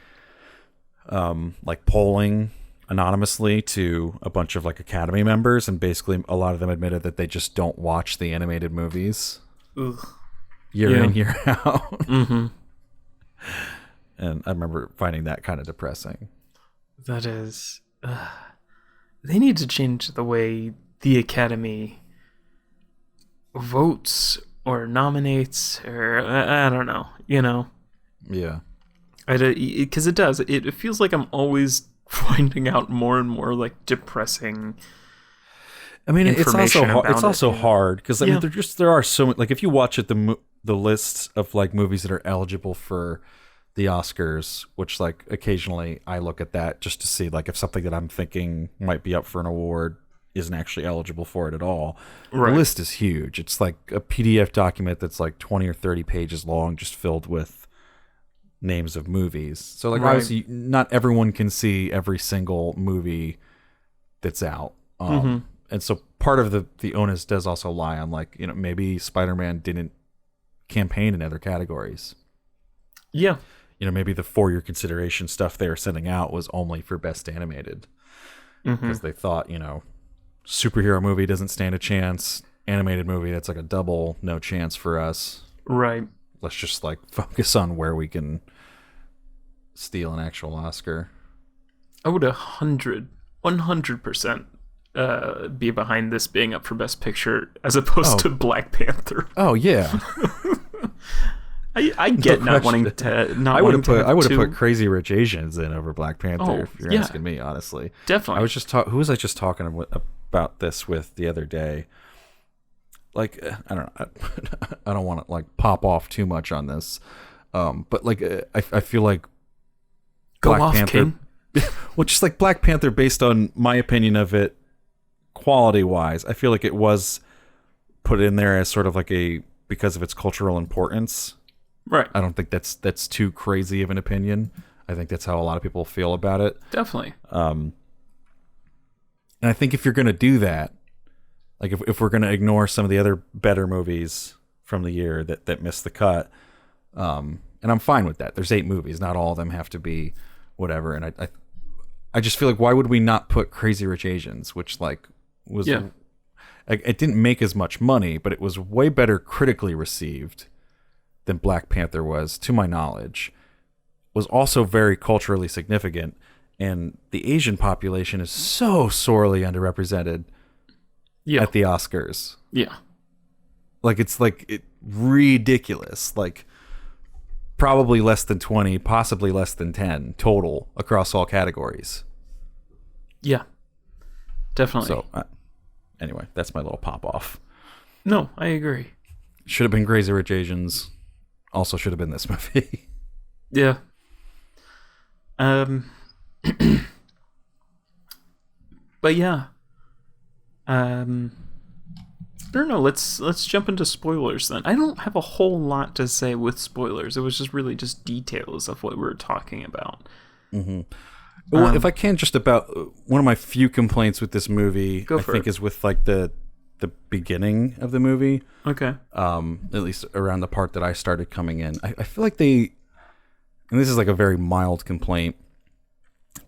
polling anonymously to a bunch of like Academy members, and basically a lot of them admitted that they just don't watch the animated movies. Ugh. Year in, year out. Mm-hmm. And I remember finding that kind of depressing. That is... they need to change the way the Academy votes or nominates, or I don't know, Yeah. Because it does. It feels like I'm always finding out more and more like depressing. I mean, it's also hard because I mean, there are so many, like if you watch it, the lists of like movies that are eligible for the Oscars, which like occasionally I look at that just to see like if something that I'm thinking might be up for an award isn't actually eligible for it at all. Right. The list is huge. It's like a PDF document that's like 20 or 30 pages long, just filled with names of movies. So like obviously not everyone can see every single movie that's out. And so part of the onus does also lie on like, maybe Spider-Man didn't campaign in other categories. Yeah. Maybe the For Your Consideration stuff they were sending out was only for Best Animated. Because they thought, superhero movie doesn't stand a chance. Animated movie, that's like a double no chance for us. Right. Let's just like focus on where we can steal an actual Oscar. I would 100% be behind this being up for Best Picture as opposed to Black Panther. Oh yeah. I get not wanting to. I would have put Crazy Rich Asians in over Black Panther if you're asking me, honestly. Definitely. I was just who was I just talking about this with the other day? like I don't know, I don't want to like pop off too much on this, but like I feel like Go Black off, Panther, King. well, just like Black Panther, based on my opinion of it, quality wise, I feel like it was put in there as sort of like because of its cultural importance. Right. I don't think that's too crazy of an opinion. I think that's how a lot of people feel about it. Definitely. And I think if you're going to do that, like if we're going to ignore some of the other better movies from the year that missed the cut, and I'm fine with that. There's 8 movies. Not all of them have to be whatever. And I just feel like, why would we not put Crazy Rich Asians, which like was, it didn't make as much money, but it was way better critically received than Black Panther was, to my knowledge, was also very culturally significant. And the Asian population is so sorely underrepresented at the Oscars. Yeah. Like, it's like ridiculous. Like, probably less than 20, possibly less than 10 total across all categories. Yeah. Definitely. So, anyway, that's my little pop off. No, I agree. Should have been Crazy Rich Asians. Also should have been this movie. Yeah. But yeah. I don't know. Let's jump into spoilers then. I don't have a whole lot to say with spoilers. It was just really just details of what we were talking about. Mm-hmm. Well, if I can, just about one of my few complaints with this movie, I think, is with like the beginning of the movie. Okay. At least around the part that I started coming in, I feel like and this is like a very mild complaint,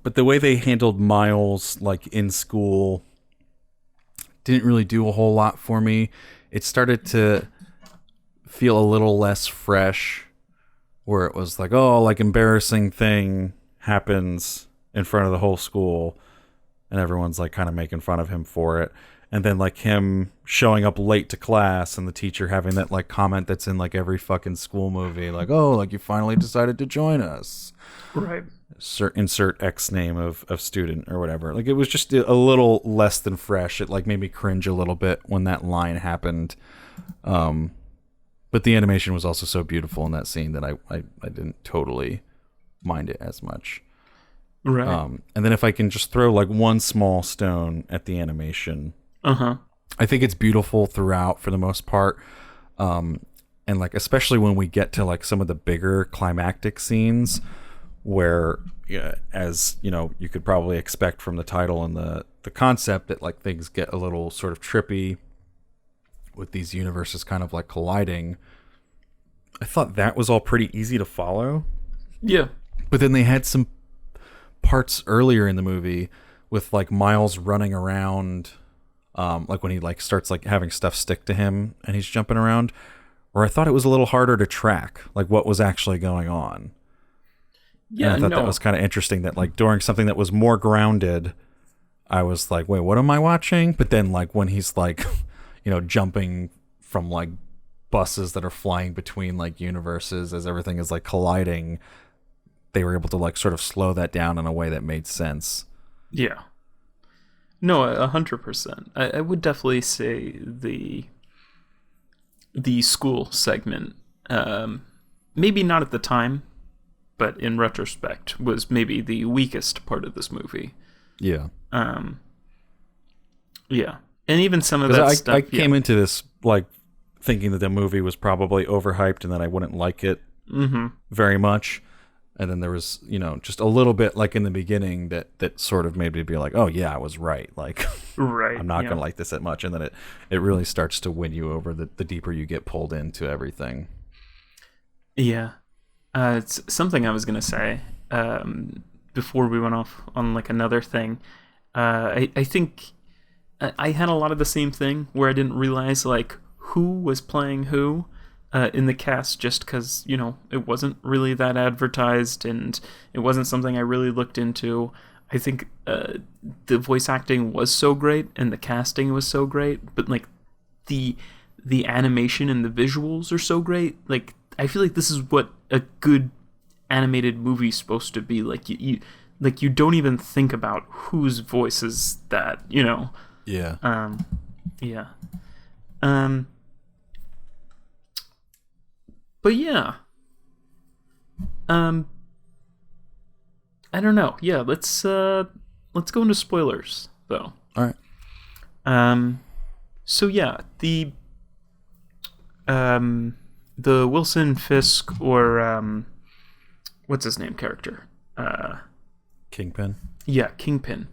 but the way they handled Miles, like in school, didn't really do a whole lot for me. It started to feel a little less fresh, where it was like, oh, like embarrassing thing happens in front of the whole school, and everyone's like kind of making fun of him for it. And then like him showing up late to class and the teacher having that like comment that's in like every fucking school movie, like, oh, like you finally decided to join us. Right. Insert X name of student or whatever. Like, it was just a little less than fresh. It like made me cringe a little bit when that line happened. But the animation was also so beautiful in that scene that I didn't totally mind it as much. Right. And then if I can just throw like one small stone at the animation, I think it's beautiful throughout for the most part. And like, especially when we get to like some of the bigger climactic scenes where, as you know, you could probably expect from the title and the concept, that like things get a little sort of trippy with these universes kind of like colliding. I thought that was all pretty easy to follow. Yeah. But then they had some parts earlier in the movie with like Miles running around, like when he like starts like having stuff stick to him and he's jumping around, where I thought it was a little harder to track like what was actually going on. Yeah, and I thought that was kind of interesting that like during something that was more grounded, I was like, wait, what am I watching? But then like when he's like, jumping from like buses that are flying between like universes as everything is like colliding, they were able to like sort of slow that down in a way that made sense. Yeah. No, 100%. I would definitely say the school segment, maybe not at the time, but in retrospect, was maybe the weakest part of this movie. Yeah. Yeah. And even some of that stuff. I came into this like thinking that the movie was probably overhyped and that I wouldn't like it very much. And then there was, just a little bit like in the beginning that sort of made me be like, oh yeah, I was right. Like, right. I'm not going to like this that much. And then it really starts to win you over the deeper you get pulled into everything. Yeah. It's something I was going to say before we went off on like another thing. I think I had a lot of the same thing where I didn't realize like who was playing who in the cast, just because, it wasn't really that advertised and it wasn't something I really looked into. I think the voice acting was so great and the casting was so great, but like the animation and the visuals are so great. Like, I feel like this is what a good animated movie is supposed to be. Like you don't even think about whose voice is that, Yeah. Yeah. But yeah. I don't know. Yeah, let's go into spoilers though. All right. So yeah, the Wilson Fisk or what's his name character? Kingpin. Yeah, Kingpin.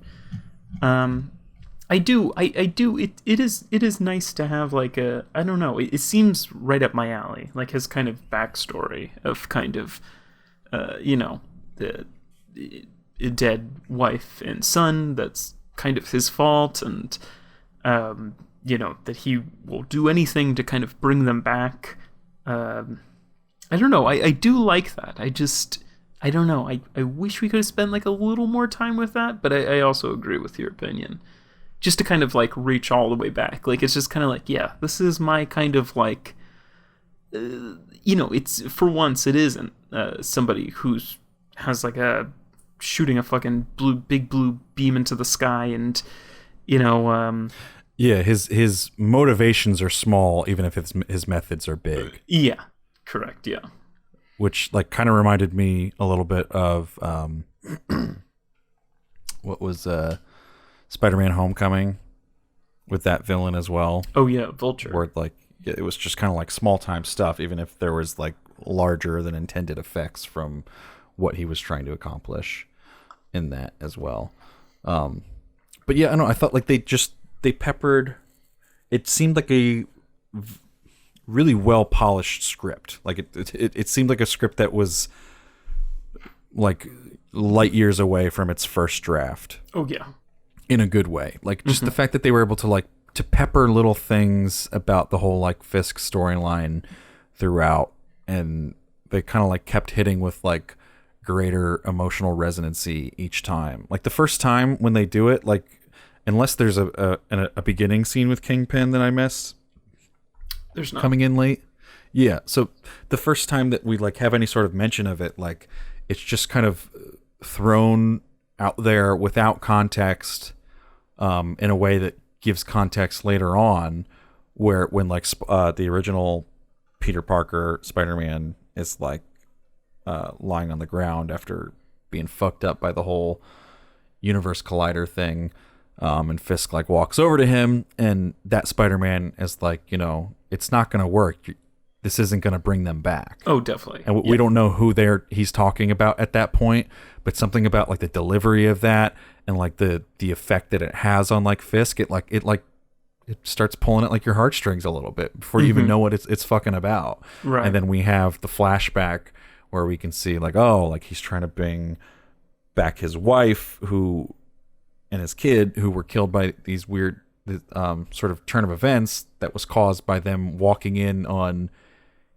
I do. It is nice to have like a, I don't know. It seems right up my alley. Like his kind of backstory of kind of, the dead wife and son. That's kind of his fault, and that he will do anything to kind of bring them back. I don't know. I do like that. I don't know. I wish we could have spent like a little more time with that, but I also agree with your opinion. Just to kind of like reach all the way back. Like, it's just kind of like, yeah, this is my kind of like, it's, for once, it isn't somebody who's has like a shooting a fucking big blue beam into the sky and, yeah, his motivations are small, even if his methods are big. Yeah, correct, yeah. Which like kind of reminded me a little bit of what was Spider-Man: Homecoming with that villain as well. Oh yeah, Vulture. Where like it was just kind of like small time stuff, even if there was like larger than intended effects from what he was trying to accomplish in that as well. But yeah, I don't know. I thought like they peppered. It seemed like a really well polished script. Like it seemed like a script that was like light years away from its first draft. Oh yeah. In a good way. Like just the fact that they were able to pepper little things about the whole like Fisk storyline throughout, and they kind of like kept hitting with like greater emotional resonancy each time. Like the first time when they do it, like unless there's a beginning scene with Kingpin that I miss, there's not coming in late. Yeah, so the first time that we like have any sort of mention of it, like it's just kind of thrown out there without context, in a way that gives context later on, when like the original Peter Parker Spider-Man is like lying on the ground after being fucked up by the whole universe collider thing, and Fisk like walks over to him, and that Spider-Man is like, it's not going to work. This isn't going to bring them back. Oh, definitely. And we don't know who he's talking about at that point, but something about like the delivery of that and like the effect that it has on like Fisk, it starts pulling at like your heartstrings a little bit before you even know what it's fucking about. Right. And then we have the flashback where we can see like, oh, like he's trying to bring back his wife and his kid who were killed by these weird sort of turn of events that was caused by them walking in on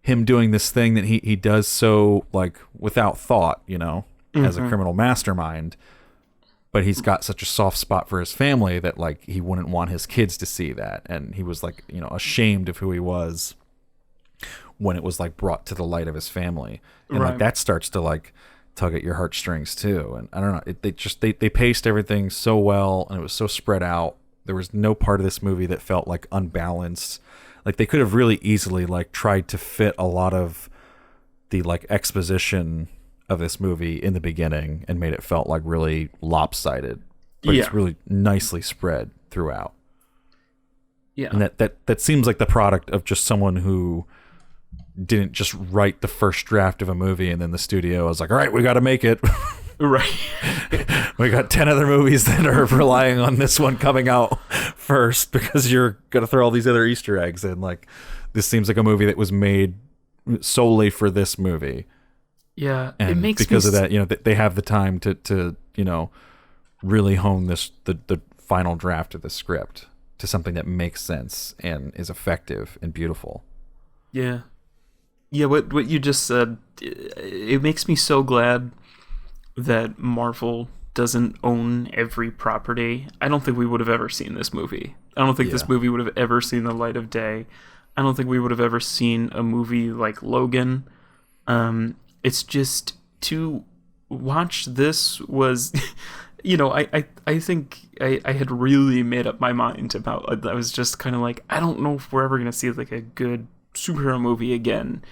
him doing this thing that he does so like without thought, as a criminal mastermind. But he's got such a soft spot for his family that like he wouldn't want his kids to see that, and he was like ashamed of who he was when it was like brought to the light of his family, and right. like that starts to like tug at your heartstrings too. And I don't know, they paced everything so well, and it was so spread out. There was no part of this movie that felt like unbalanced. Like they could have really easily like tried to fit a lot of the like exposition of this movie in the beginning and made it felt like really lopsided, but it's really nicely spread throughout. Yeah. And that seems like the product of just someone who didn't just write the first draft of a movie and then the studio was like, all right, we got to make it. Right. We got 10 other movies that are relying on this one coming out first because you're going to throw all these other Easter eggs in. Like, this seems like a movie that was made solely for this movie. Yeah. And it makes because of that, they have the time to really hone the final draft of the script to something that makes sense and is effective and beautiful. Yeah. Yeah, what you just said, it makes me so glad that Marvel doesn't own every property. I don't think we would have ever seen this movie. I don't think this movie would have ever seen the light of day. I don't think we would have ever seen a movie like Logan. It's just, to watch this was, I think I had really made up my mind about, I was just kind of like, I don't know if we're ever going to see like a good superhero movie again.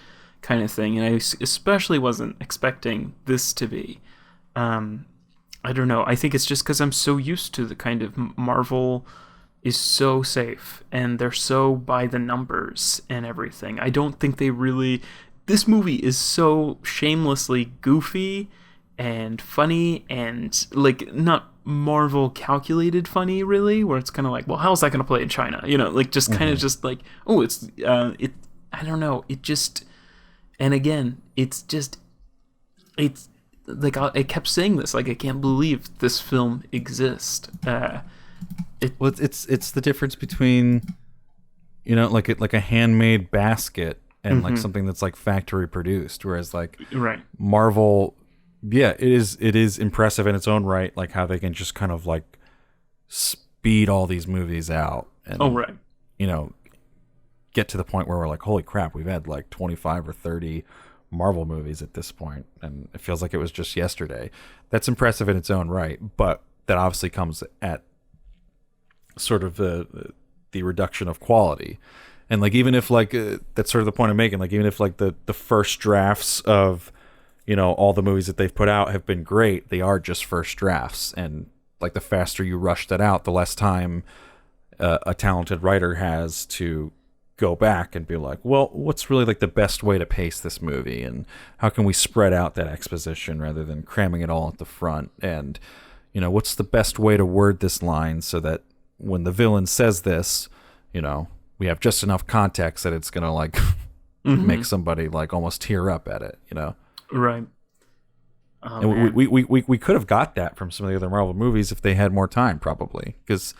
kind of thing, and I especially wasn't expecting this to be. I don't know. I think it's just because I'm so used to the kind of Marvel is so safe and they're so by the numbers and everything. I don't think they really. This movie is so shamelessly goofy and funny and like not Marvel calculated funny really, where it's kind of like, well, how's that going to play in China? You know, like just kind of just like, oh, it's it. I don't know. It just, and again, it's like I kept saying this, like I can't believe this film exists. It's the difference between, you know, like a handmade basket and like something that's like factory produced, whereas like right. Marvel, yeah, it is impressive in its own right, like how they can just kind of like speed all these movies out and right. you know, get to the point where we're like, holy crap, we've had like 25 or 30 Marvel movies at this point, and it feels like it was just yesterday. That's impressive in its own right, but that obviously comes at sort of the reduction of quality. And like even if like that's sort of the point I'm making, like even if like the first drafts of, you know, all the movies that they've put out have been great, they are just first drafts, and like the faster you rush that out, the less time a talented writer has to go back and be like, well, what's really like the best way to pace this movie, and how can we spread out that exposition rather than cramming it all at the front, and you know, what's the best way to word this line so that when the villain says this, you know, we have just enough context that it's gonna like make somebody like almost tear up at it, you know? Right. Oh, and we could have got that from some of the other Marvel movies if they had more time, probably, because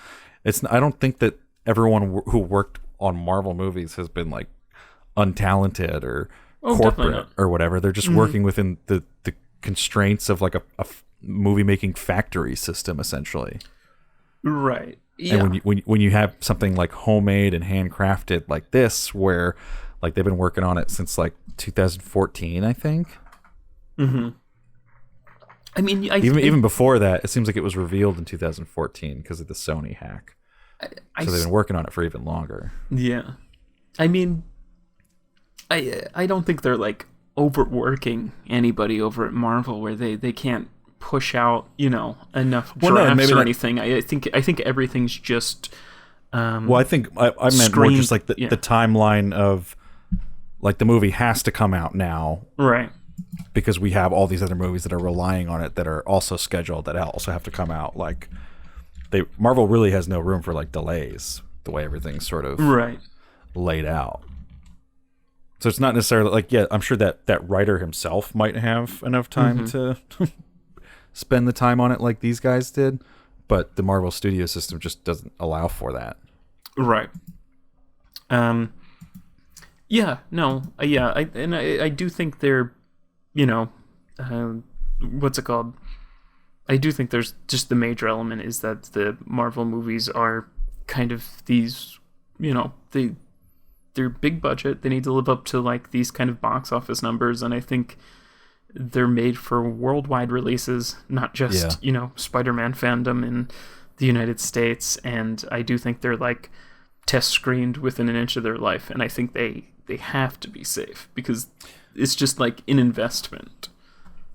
I don't think that everyone who worked on Marvel movies has been like untalented or corporate or whatever. They're just working within the constraints of like a movie making factory system, essentially. Right. Yeah. And when you have something like homemade and handcrafted like this, where like they've been working on it since like 2014, I think. Mm-hmm. I mean, even before that, it seems like it was revealed in 2014 because of the Sony hack. So they've been working on it for even longer. Yeah. I mean, I don't think they're like overworking anybody over at Marvel where they can't push out, you know, enough drafts or anything. I think everything's just well, I think I meant more just like the timeline of like the movie has to come out now. Right. Because we have all these other movies that are relying on it that are also scheduled that also have to come out. Like Marvel really has no room for like delays, the way everything's sort of laid out. So it's not necessarily like, yeah, I'm sure that writer himself might have enough time to spend the time on it like these guys did, but the Marvel studio system just doesn't allow for that. Right. Yeah, no. I do think they're, you know, what's it called? I do think there's just the major element is that the Marvel movies are kind of these, you know, they're big budget. They need to live up to like these kind of box office numbers, and I think they're made for worldwide releases, not just, you know, Spider-Man fandom in the United States. And I do think they're like test screened within an inch of their life, and I think they have to be safe because it's just like an investment,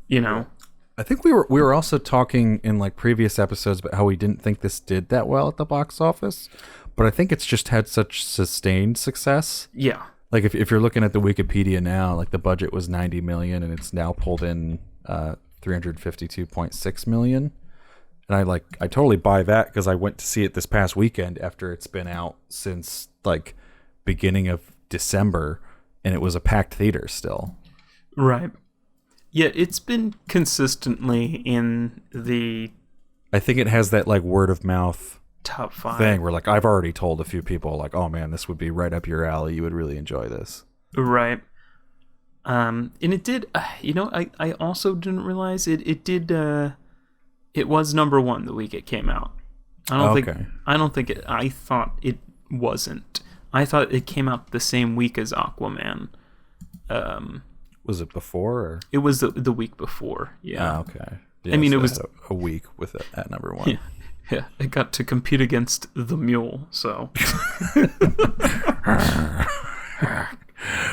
you know. I think we were also talking in like previous episodes about how we didn't think this did that well at the box office, but I think it's just had such sustained success. Yeah. Like if you're looking at the Wikipedia now, like the budget was 90 million and it's now pulled in 352.6 million. And I totally buy that because I went to see it this past weekend after it's been out since like beginning of December, and it was a packed theater still. Right. Yeah, it's been consistently in the... I think it has that like word of mouth top 5 thing where like I've already told a few people like, oh man, this would be right up your alley. You would really enjoy this. Right. And it did, you know, I also didn't realize it did, it was number 1 the week it came out. I thought it wasn't. I thought it came out the same week as Aquaman. Was it before? Or? It was the week before. Yeah. Oh, okay. Yeah, I mean, so it was a week with it at number 1. Yeah. It got to compete against The Mule. So.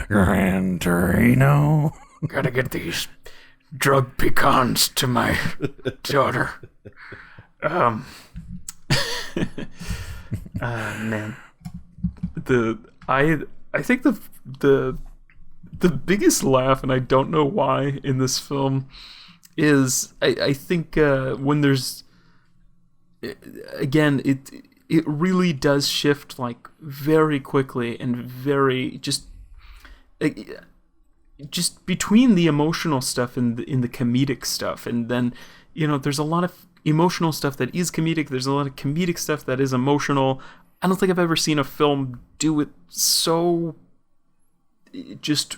Gran Torino. Gotta get these drug pecans to my daughter. Man, I think the biggest laugh, and I don't know why, in this film is I think when there's again it really does shift like very quickly and very just between the emotional stuff and the comedic stuff, and then there's a lot of emotional stuff that is comedic, there's a lot of comedic stuff that is emotional. I don't think I've ever seen a film do it so just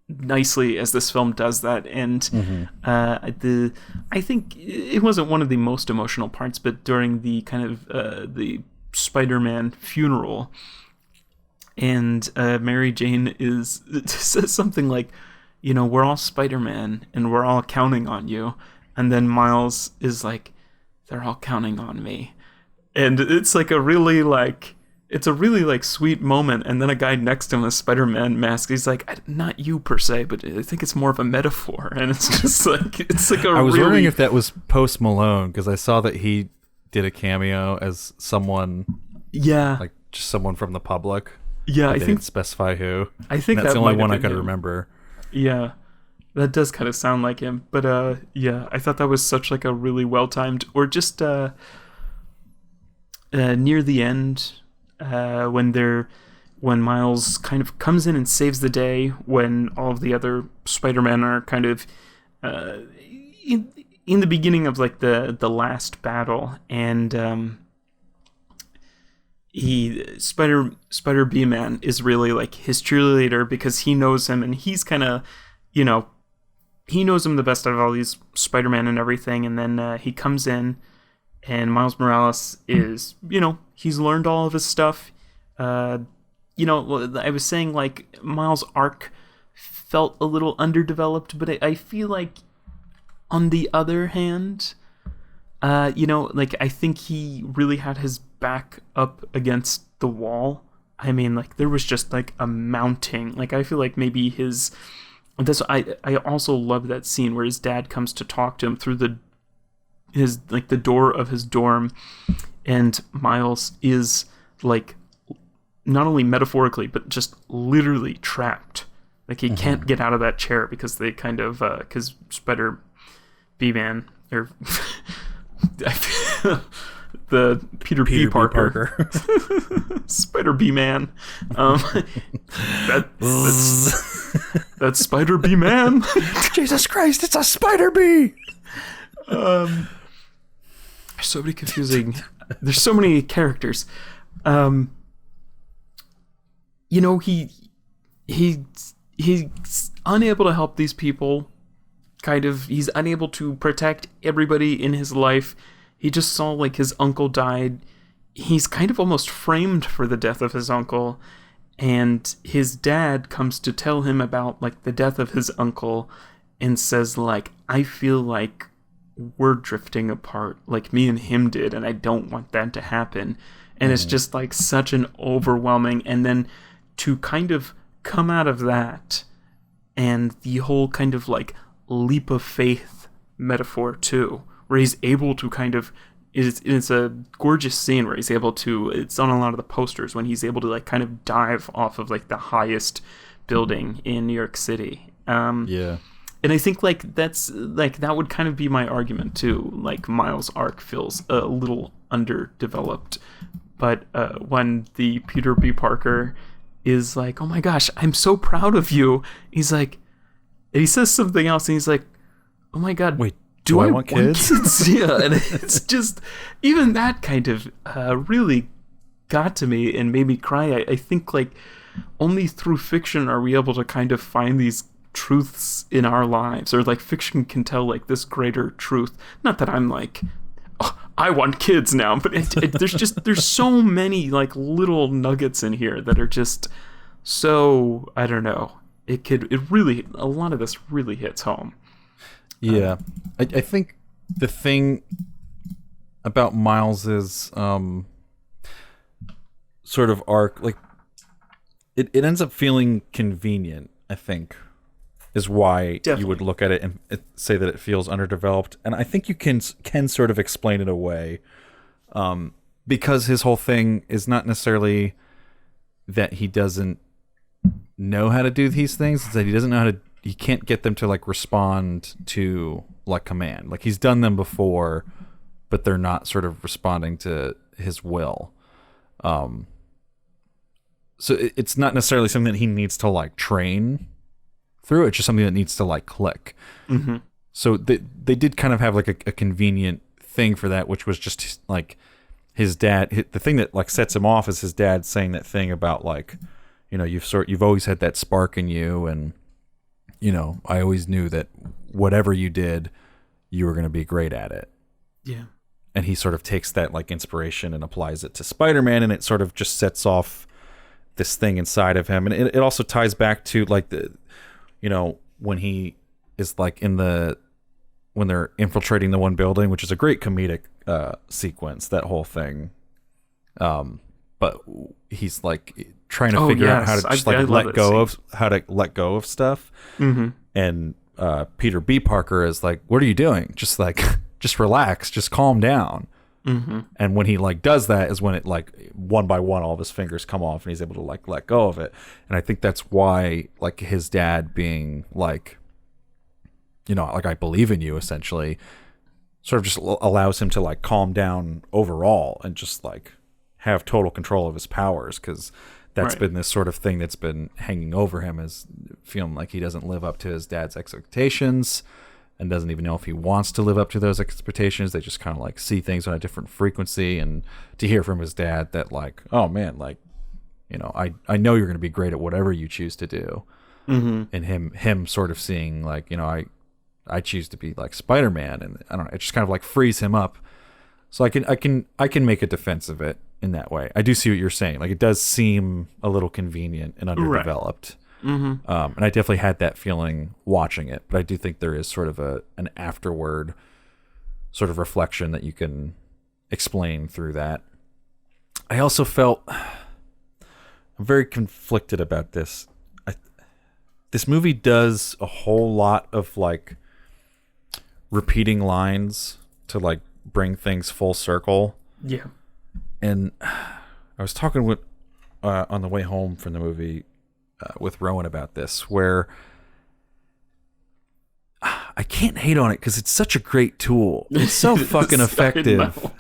nicely as this film does that. And I think it wasn't one of the most emotional parts, but during the kind of the Spider-Man funeral, and Mary Jane says something like, we're all Spider-Man and we're all counting on you, and then Miles is like, they're all counting on me. And it's like a really sweet moment. And then a guy next to him with a Spider-Man mask, he's like, not you per se, but I think it's more of a metaphor. And it's just like, I was wondering if that was Post Malone, because I saw that he did a cameo as someone, like just someone from the public. Yeah, I think didn't specify who. I think that's that the only one I been could him. remember. Yeah, that does kind of sound like him. But I thought that was such like a really well timed, or just near the end, when Miles kind of comes in and saves the day, when all of the other Spider-Men are kind of in the beginning of like the last battle, and Spider B-Man is really like his cheerleader, because he knows him, and he's kind of he knows him the best out of all these Spider-Man and everything. And then he comes in, and Miles Morales is, he's learned all of his stuff. I was saying like Miles' arc felt a little underdeveloped, but I feel like on the other hand, I think he really had his back up against the wall. I mean, like, there was just like a mounting, like, I feel like maybe I also love that scene where his dad comes to talk to him through the door of his dorm, and Miles is like not only metaphorically but just literally trapped. Like, he can't get out of that chair because they kind of because Spider B-Man, or the Peter B. Parker. Spider B-Man. That's Spider B-Man. Jesus Christ, it's a Spider Bee! There's so many confusing... There's so many characters. He's unable to help these people. Kind of, he's unable to protect everybody in his life. He just saw like his uncle died. He's kind of almost framed for the death of his uncle, and his dad comes to tell him about like the death of his uncle, and says like, I feel like we're drifting apart like me and him did, and I don't want that to happen. And it's just like such an overwhelming, and then to kind of come out of that, and the whole kind of like leap of faith metaphor too, where he's able to kind of, it's a gorgeous scene where he's able to, it's on a lot of the posters, when he's able to like kind of dive off of like the highest building in New York City. And I think like that's like, that would kind of be my argument too. Like, Miles' arc feels a little underdeveloped, but when the Peter B. Parker is like, oh my gosh, I'm so proud of you, he's like, and he says something else, and he's like, oh my god, wait, do I want kids? Yeah, and it's just, even that kind of really got to me and made me cry. I think like only through fiction are we able to kind of find these truths in our lives, or like fiction can tell like this greater truth. Not that I'm like, oh, I want kids now, but there's so many like little nuggets in here that are just so, I don't know, a lot of this really hits home. Yeah, I think the thing about Miles's sort of arc, like, it ends up feeling convenient, I think, is why Definitely. you would look at it and say that it feels underdeveloped. And I think you can sort of explain it away, because his whole thing is not necessarily that he doesn't know how to do these things. It's that he doesn't know how to. He can't get them to like respond to like command. Like he's done them before, but they're not sort of responding to his will. So it's not necessarily something that he needs to like train through. It's just something that needs to like click. Mm-hmm. So they did kind of have like a convenient thing for that, which was just like his dad. The thing that like sets him off is his dad saying that thing about like, you know, you've always had that spark in you, and you know, I always knew that whatever you did, you were going to be great at it. Yeah. And he sort of takes that like inspiration and applies it to Spider-Man, and it sort of just sets off this thing inside of him. And it also ties back to like the, you know, when he is like when they're infiltrating the one building, which is a great comedic sequence, that whole thing. But he's like trying to figure out how to just like let go of stuff. Mm-hmm. And Peter B. Parker is like, what are you doing? Just like, just relax, just calm down. Mm-hmm. And when he like does that is when it like one by one all of his fingers come off and he's able to like let go of it. And I think that's why like his dad being like, you know, like I believe in you essentially, sort of just allows him to like calm down overall and just like have total control of his powers, because that's been this sort of thing that's been hanging over him, is feeling like he doesn't live up to his dad's expectations and doesn't even know if he wants to live up to those expectations. They just kind of like see things on a different frequency, and to hear from his dad that like, oh man, like, you know, I know you're going to be great at whatever you choose to do. Mm-hmm. And him sort of seeing like, you know, I choose to be like Spider-Man, and I don't know, it just kind of like frees him up. So I can make a defense of it in that way. I do see what you're saying. Like it does seem a little convenient and underdeveloped. Right. Mm-hmm. And I definitely had that feeling watching it, but I do think there is sort of an afterward sort of reflection that you can explain through that. I also felt I'm very conflicted about this. This movie does a whole lot of like repeating lines to like bring things full circle. Yeah. And I was talking with on the way home from the movie with Rowan about this, where I can't hate on it because it's such a great tool. It's so fucking effective.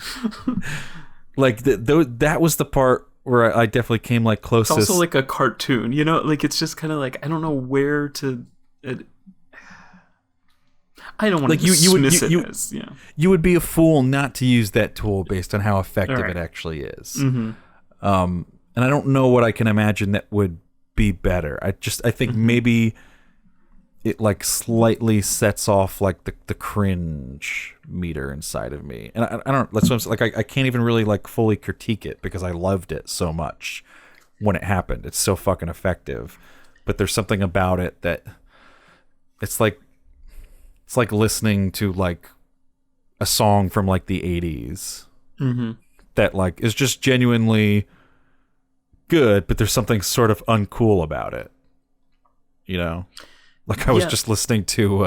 Like that was the part where I definitely came like closest. It's also like a cartoon, you know, like it's just kind of like I don't know where to. I don't want like to dismiss it as, you know. You would be a fool not to use that tool based on how effective it actually is. Mm-hmm. And I don't know what I can imagine that would be better. I think maybe it like slightly sets off like the cringe meter inside of me. And I don't, that's what I'm saying. Like I can't even really like fully critique it because I loved it so much when it happened. It's so fucking effective. But there's something about it that it's like listening to like a song from like the 80s that like is just genuinely good, but there's something sort of uncool about it, you know? Like I was just listening to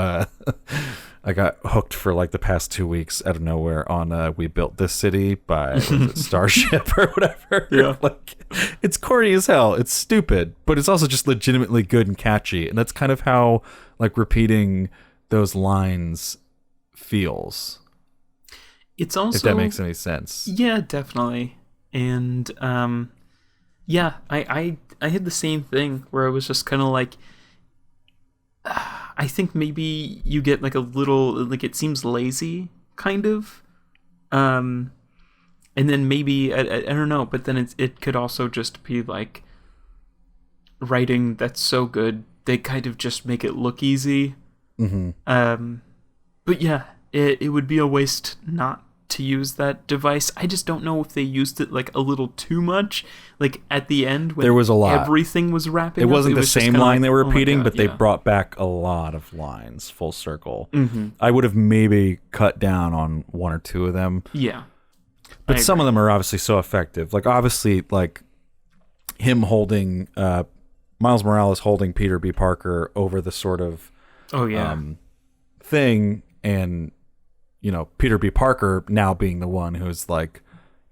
I got hooked for like the past 2 weeks out of nowhere on We Built This City by Starship or whatever. Yeah. Like it's corny as hell, it's stupid, but it's also just legitimately good and catchy, and that's kind of how like repeating those lines feels. It's also, if that makes any sense. Yeah, definitely. And yeah, I had the same thing where I was just kind of like, I think maybe you get like a little, like it seems lazy, kind of. And then maybe, I don't know, but then it could also just be like writing that's so good, they kind of just make it look easy. Mm-hmm. But yeah, it would be a waste not to use that device. I just don't know if they used it like a little too much. Like at the end when there was a lot. Everything was wrapping it up. Wasn't the same line like, they were repeating, but they yeah. brought back a lot of lines full circle. Mm-hmm. I would have maybe cut down on one or two of them. Yeah. But some of them are obviously so effective. Like obviously like him holding Miles Morales holding Peter B. Parker over the sort of thing, and Peter B. Parker now being the one who's like,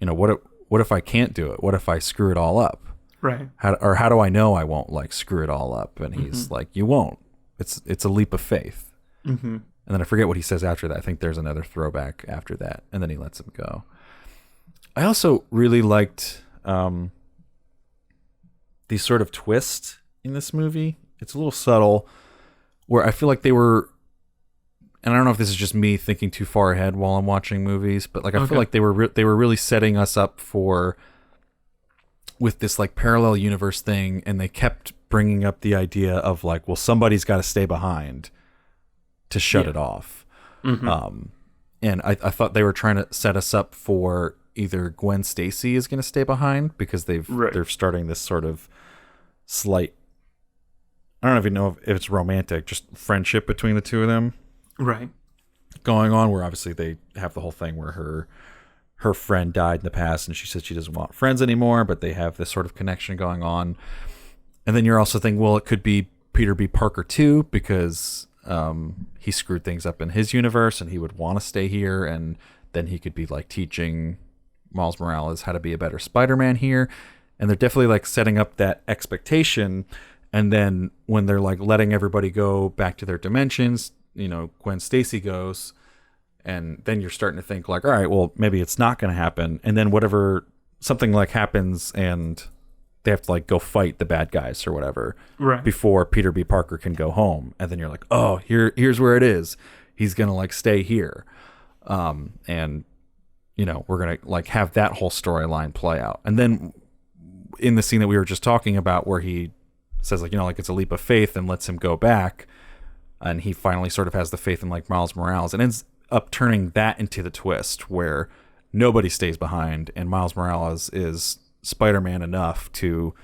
what if I can't do it? What if I screw it all up? Right. How do I know I won't like screw it all up? And he's like, you won't. It's a leap of faith. Mm-hmm. And then I forget what he says after that. I think there's another throwback after that, and then he lets him go. I also really liked the sort of twist in this movie. It's a little subtle, where I feel like they were, and I don't know if this is just me thinking too far ahead while I'm watching movies, but like I feel like they were really setting us up for with this like parallel universe thing, and they kept bringing up the idea of like, well, somebody's got to stay behind to shut it off. Mm-hmm. And I thought they were trying to set us up for either Gwen Stacy is going to stay behind because they're starting this sort of slight, I don't even know if it's romantic, just friendship between the two of them. Right. Going on, where obviously they have the whole thing where her friend died in the past and she said she doesn't want friends anymore, but they have this sort of connection going on. And then you're also thinking, well, it could be Peter B. Parker too, because he screwed things up in his universe and he would want to stay here, and then he could be like teaching Miles Morales how to be a better Spider-Man here. And they're definitely like setting up that expectation. And then when they're like letting everybody go back to their dimensions, Gwen Stacy goes, and then you're starting to think like, all right, well, maybe it's not going to happen. And then something like happens and they have to like go fight the bad guys or whatever before Peter B. Parker can go home. And then you're like, oh, here's where it is. He's going to like stay here. And we're going to like have that whole storyline play out. And then in the scene that we were just talking about where he says like, like it's a leap of faith and lets him go back, and he finally sort of has the faith in like Miles Morales, and ends up turning that into the twist where nobody stays behind and Miles Morales is Spider-Man enough to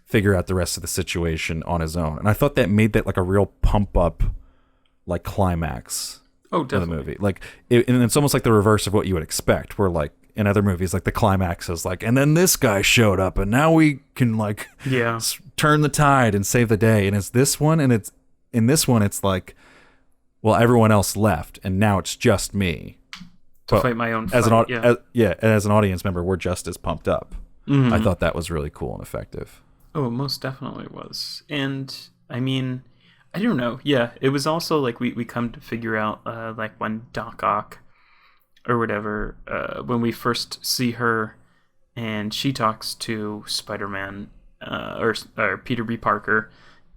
figure out the rest of the situation on his own. And I thought that made that like a real pump up like climax of the movie. Like and it's almost like the reverse of what you would expect, where like in other movies like the climax is like, and then this guy showed up and now we can like turn the tide and save the day. And it's this one, and it's in this one it's like, well, everyone else left and now it's just me to fight my own fight. As an audience member, we're just as pumped up. Mm-hmm. I thought that was really cool and effective. Oh, it most definitely was. And I mean, I don't know. Yeah, it was also like we come to figure out like when Doc Ock or whatever, when we first see her and she talks to Spider-Man or Peter B. Parker,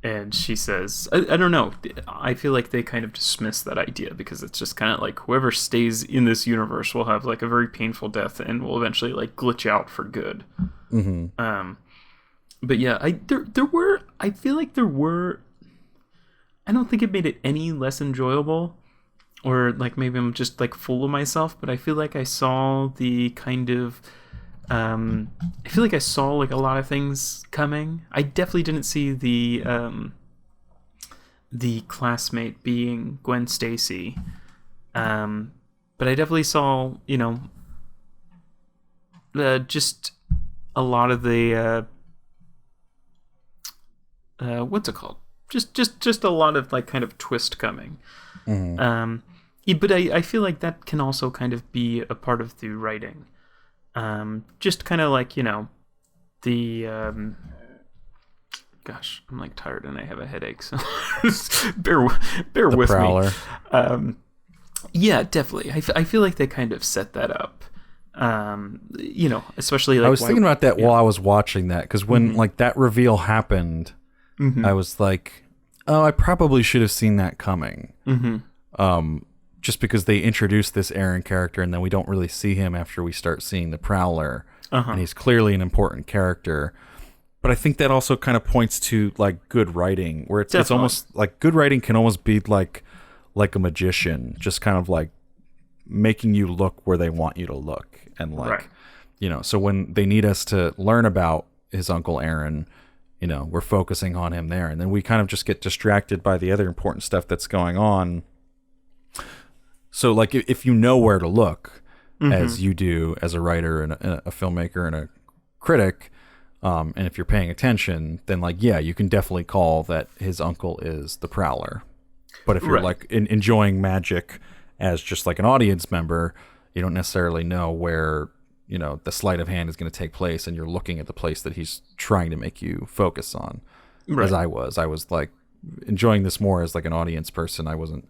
and she says, I don't know, I feel like they kind of dismiss that idea because it's just kind of like whoever stays in this universe will have like a very painful death and will eventually like glitch out for good. Mm-hmm. But yeah, I feel like there were, I don't think it made it any less enjoyable, or like maybe I'm just like full of myself, but I feel like I saw the kind of, I feel like I saw like a lot of things coming. I definitely didn't see the classmate being Gwen Stacy, but I definitely saw, just a lot of the what's it called? Just a lot of like kind of twist coming. Mm-hmm. But I feel like that can also kind of be a part of the writing. Just kind of like, the gosh, I'm like tired and I have a headache, so bear with Prowler. Me. Yeah, definitely. I feel like they kind of set that up. Especially like I was thinking about that while I was watching that, because when like that reveal happened, I was like, oh, I probably should have seen that coming. Just because they introduced this Aaron character and then we don't really see him after we start seeing the Prowler, and he's clearly an important character. But I think that also kind of points to like good writing, where it's almost like good writing can almost be like a magician, just kind of like making you look where they want you to look. And like, so when they need us to learn about his Uncle Aaron, we're focusing on him there. And then we kind of just get distracted by the other important stuff that's going on. So like if you know where to look, as you do as a writer and a filmmaker and a critic, And if you're paying attention, then like, yeah, you can definitely call that his uncle is the Prowler. But if you're like enjoying magic as just like an audience member, you don't necessarily know where, you know, the sleight of hand is going to take place, and you're looking at the place that he's trying to make you focus on. As I was like enjoying this more as like an audience person. I wasn't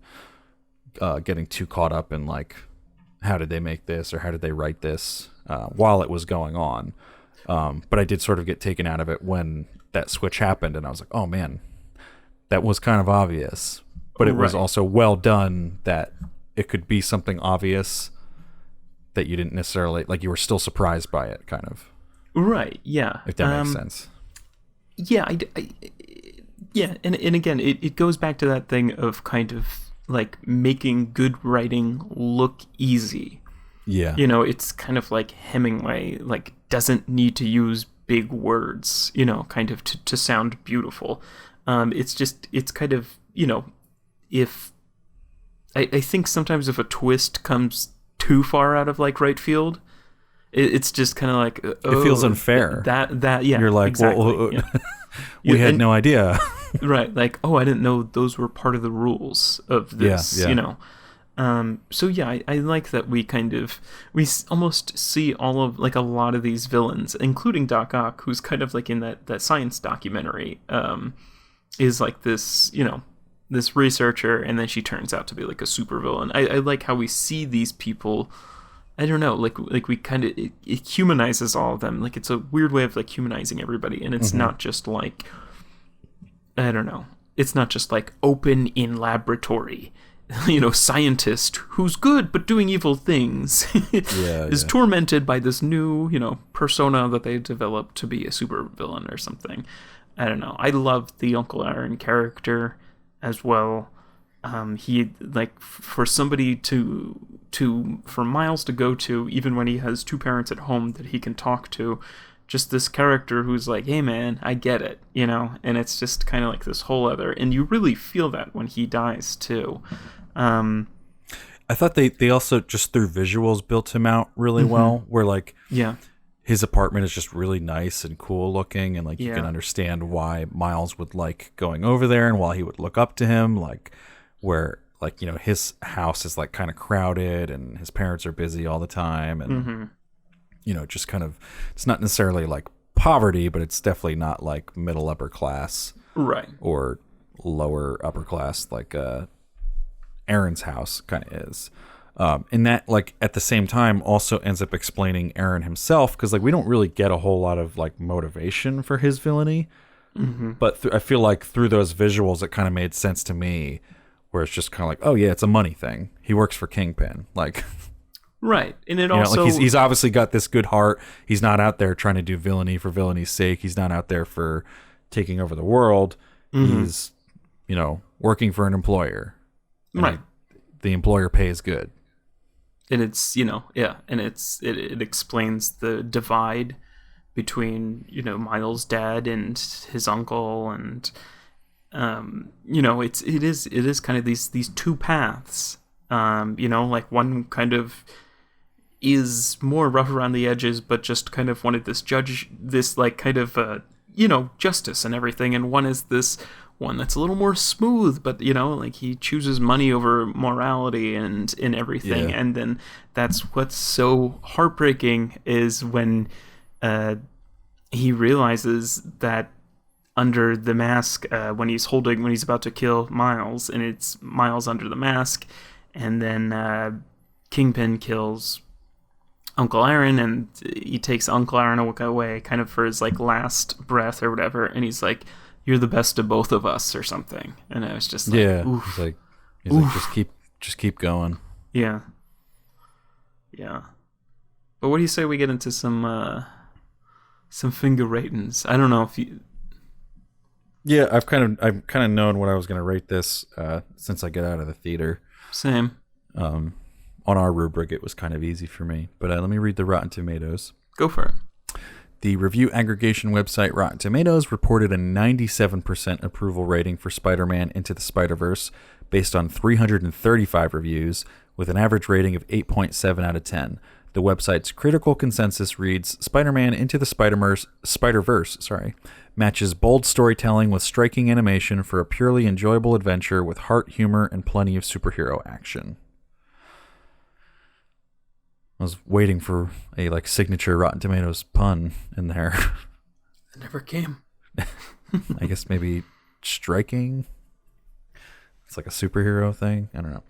getting too caught up in like, how did they make this or how did they write this while it was going on. But I did sort of get taken out of it when that switch happened, and I was like, oh man, that was kind of obvious. But it was also well done that it could be something obvious that you didn't necessarily, like, you were still surprised by it, kind of. Right, yeah. If that makes sense. Yeah, yeah, and again, it goes back to that thing of kind of, like, making good writing look easy. Yeah. You know, it's kind of like Hemingway, like, doesn't need to use big words, you know, kind of to sound beautiful. It's kind of, you know, if I think sometimes if a twist comes too far out of like right field, it's just kind of like, oh, it feels unfair. That yeah, you're like, exactly, well, yeah. we had no idea. Right, like, oh, I didn't know those were part of the rules of this, you know. So yeah, I like that we almost see all of, like, a lot of these villains, including Doc Ock, who's kind of like in that science documentary, is like this, you know, this researcher, and then she turns out to be like a supervillain. I like how we see these people. I don't know, like we kind of, it humanizes all of them. Like, it's a weird way of like humanizing everybody, and it's not just like, I don't know, it's not just like open in laboratory, you know, scientist who's good but doing evil things is tormented by this new, you know, persona that they developed to be a supervillain or something. I don't know. I love the Uncle Aaron character as well. He, like, for somebody for Miles to go to, even when he has two parents at home that he can talk to, just this character who's like, hey man, I get it, you know, and it's just kind of like this whole other, and you really feel that when he dies too. I thought they also just through visuals built him out really well, where like, yeah, his apartment is just really nice and cool looking, and like you can understand why Miles would like going over there and why he would look up to him, like where, like, you know, his house is like kind of crowded and his parents are busy all the time, and you know, just kind of, it's not necessarily like poverty, but it's definitely not like middle upper class, right, or lower upper class like Aaron's house kind of is. And that, like, at the same time also ends up explaining Aaron himself, because like we don't really get a whole lot of like motivation for his villainy, but I feel like through those visuals it kind of made sense to me, where it's just kind of like, oh yeah, it's a money thing. He works for Kingpin, like, right, and it you also, know, like he's obviously got this good heart. He's not out there trying to do villainy for villainy sake. He's not out there for taking over the world. He's, you know, working for an employer, right? The employer pays good. And it's, you know, yeah, and it explains the divide between, you know, Miles' dad and his uncle, and you know, it is kind of these two paths. You know, like one kind of is more rough around the edges, but just kind of wanted this like kind of you know, justice and everything, and one is this one that's a little more smooth, but, you know, like he chooses money over morality and in everything. And then that's what's so heartbreaking is when he realizes that under the mask, when he's about to kill Miles, and it's Miles under the mask, and then Kingpin kills Uncle Aaron, and he takes Uncle Aaron away kind of for his like last breath or whatever, and he's like, you're the best of both of us or something. And I was just like, oof. He's like just keep going. Yeah. But what do you say we get into some finger ratings? I don't know if you. Yeah, I've kind of known what I was going to rate this since I get out of the theater. Same. On our rubric, it was kind of easy for me. But let me read the Rotten Tomatoes. Go for it. The review aggregation website Rotten Tomatoes reported a 97% approval rating for Spider-Man Into the Spider-Verse based on 335 reviews with an average rating of 8.7 out of 10. The website's critical consensus reads, Spider-Man Into the Spider-Verse, matches bold storytelling with striking animation for a purely enjoyable adventure with heart, humor, and plenty of superhero action. I was waiting for a signature Rotten Tomatoes pun in there. It never came. I guess maybe striking. It's like a superhero thing. I don't know.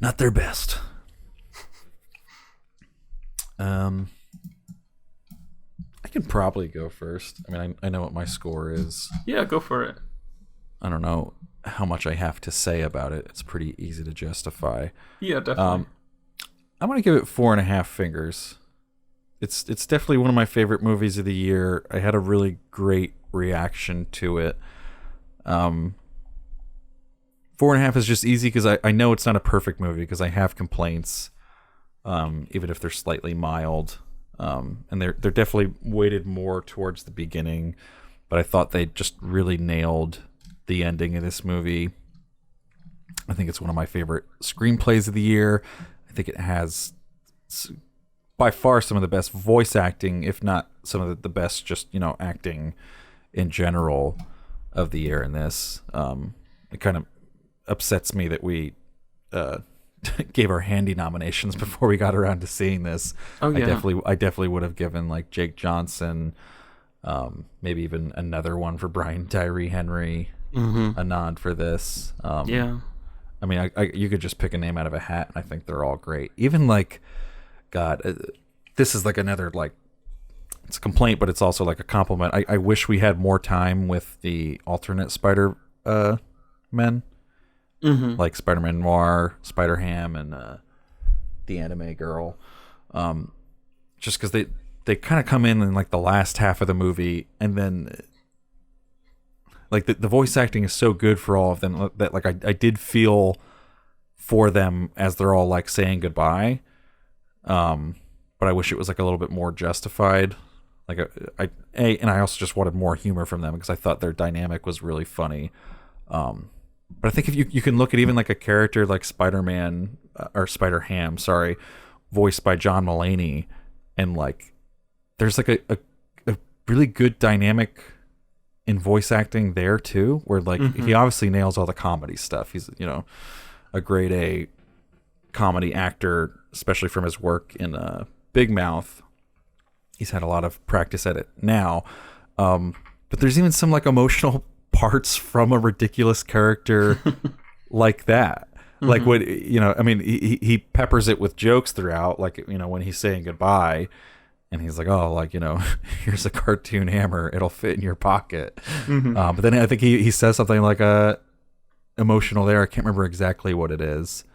Not their best. I can probably go first. I mean, I know what my score is. Yeah, go for it. I don't know how much I have to say about it. It's pretty easy to justify. Yeah, definitely. I'm gonna give it 4.5 fingers. It's definitely one of my favorite movies of the year. I had a really great reaction to it. 4.5 is just easy because I know it's not a perfect movie because I have complaints, even if they're slightly mild. And they're definitely weighted more towards the beginning, but I thought they just really nailed the ending of this movie. I think it's one of my favorite screenplays of the year. I think it has by far some of the best voice acting, if not some of the best just, acting in general of the year in this. It kind of upsets me that we gave our handy nominations before we got around to seeing this. Oh yeah. I definitely would have given Jake Johnson, maybe even another one for Brian Tyree Henry, a nod for this. Yeah. I mean, you could just pick a name out of a hat, and I think they're all great. Even God, this is another it's a complaint, but it's also a compliment. I wish we had more time with the alternate Spider men. Like Spider-Man Noir, Spider-Ham, and the anime girl. Just because they kind of come in the last half of the movie, and then the voice acting is so good for all of them that I did feel for them as they're all saying goodbye. But I wish it was a little bit more justified. And I also just wanted more humor from them because I thought their dynamic was really funny. But I think if you can look at even a character like Spider-Man or Spider-Ham, voiced by John Mulaney, and there's a really good dynamic in voice acting there too, where he obviously nails all the comedy stuff. He's a grade A comedy actor, especially from his work in Big Mouth. He's had a lot of practice at it now, but there's even some emotional parts from a ridiculous character like that. What I mean, he peppers it with jokes throughout, when he's saying goodbye, and he's here's a cartoon hammer, it'll fit in your pocket. But then I think he says something emotional there. I can't remember exactly what it is.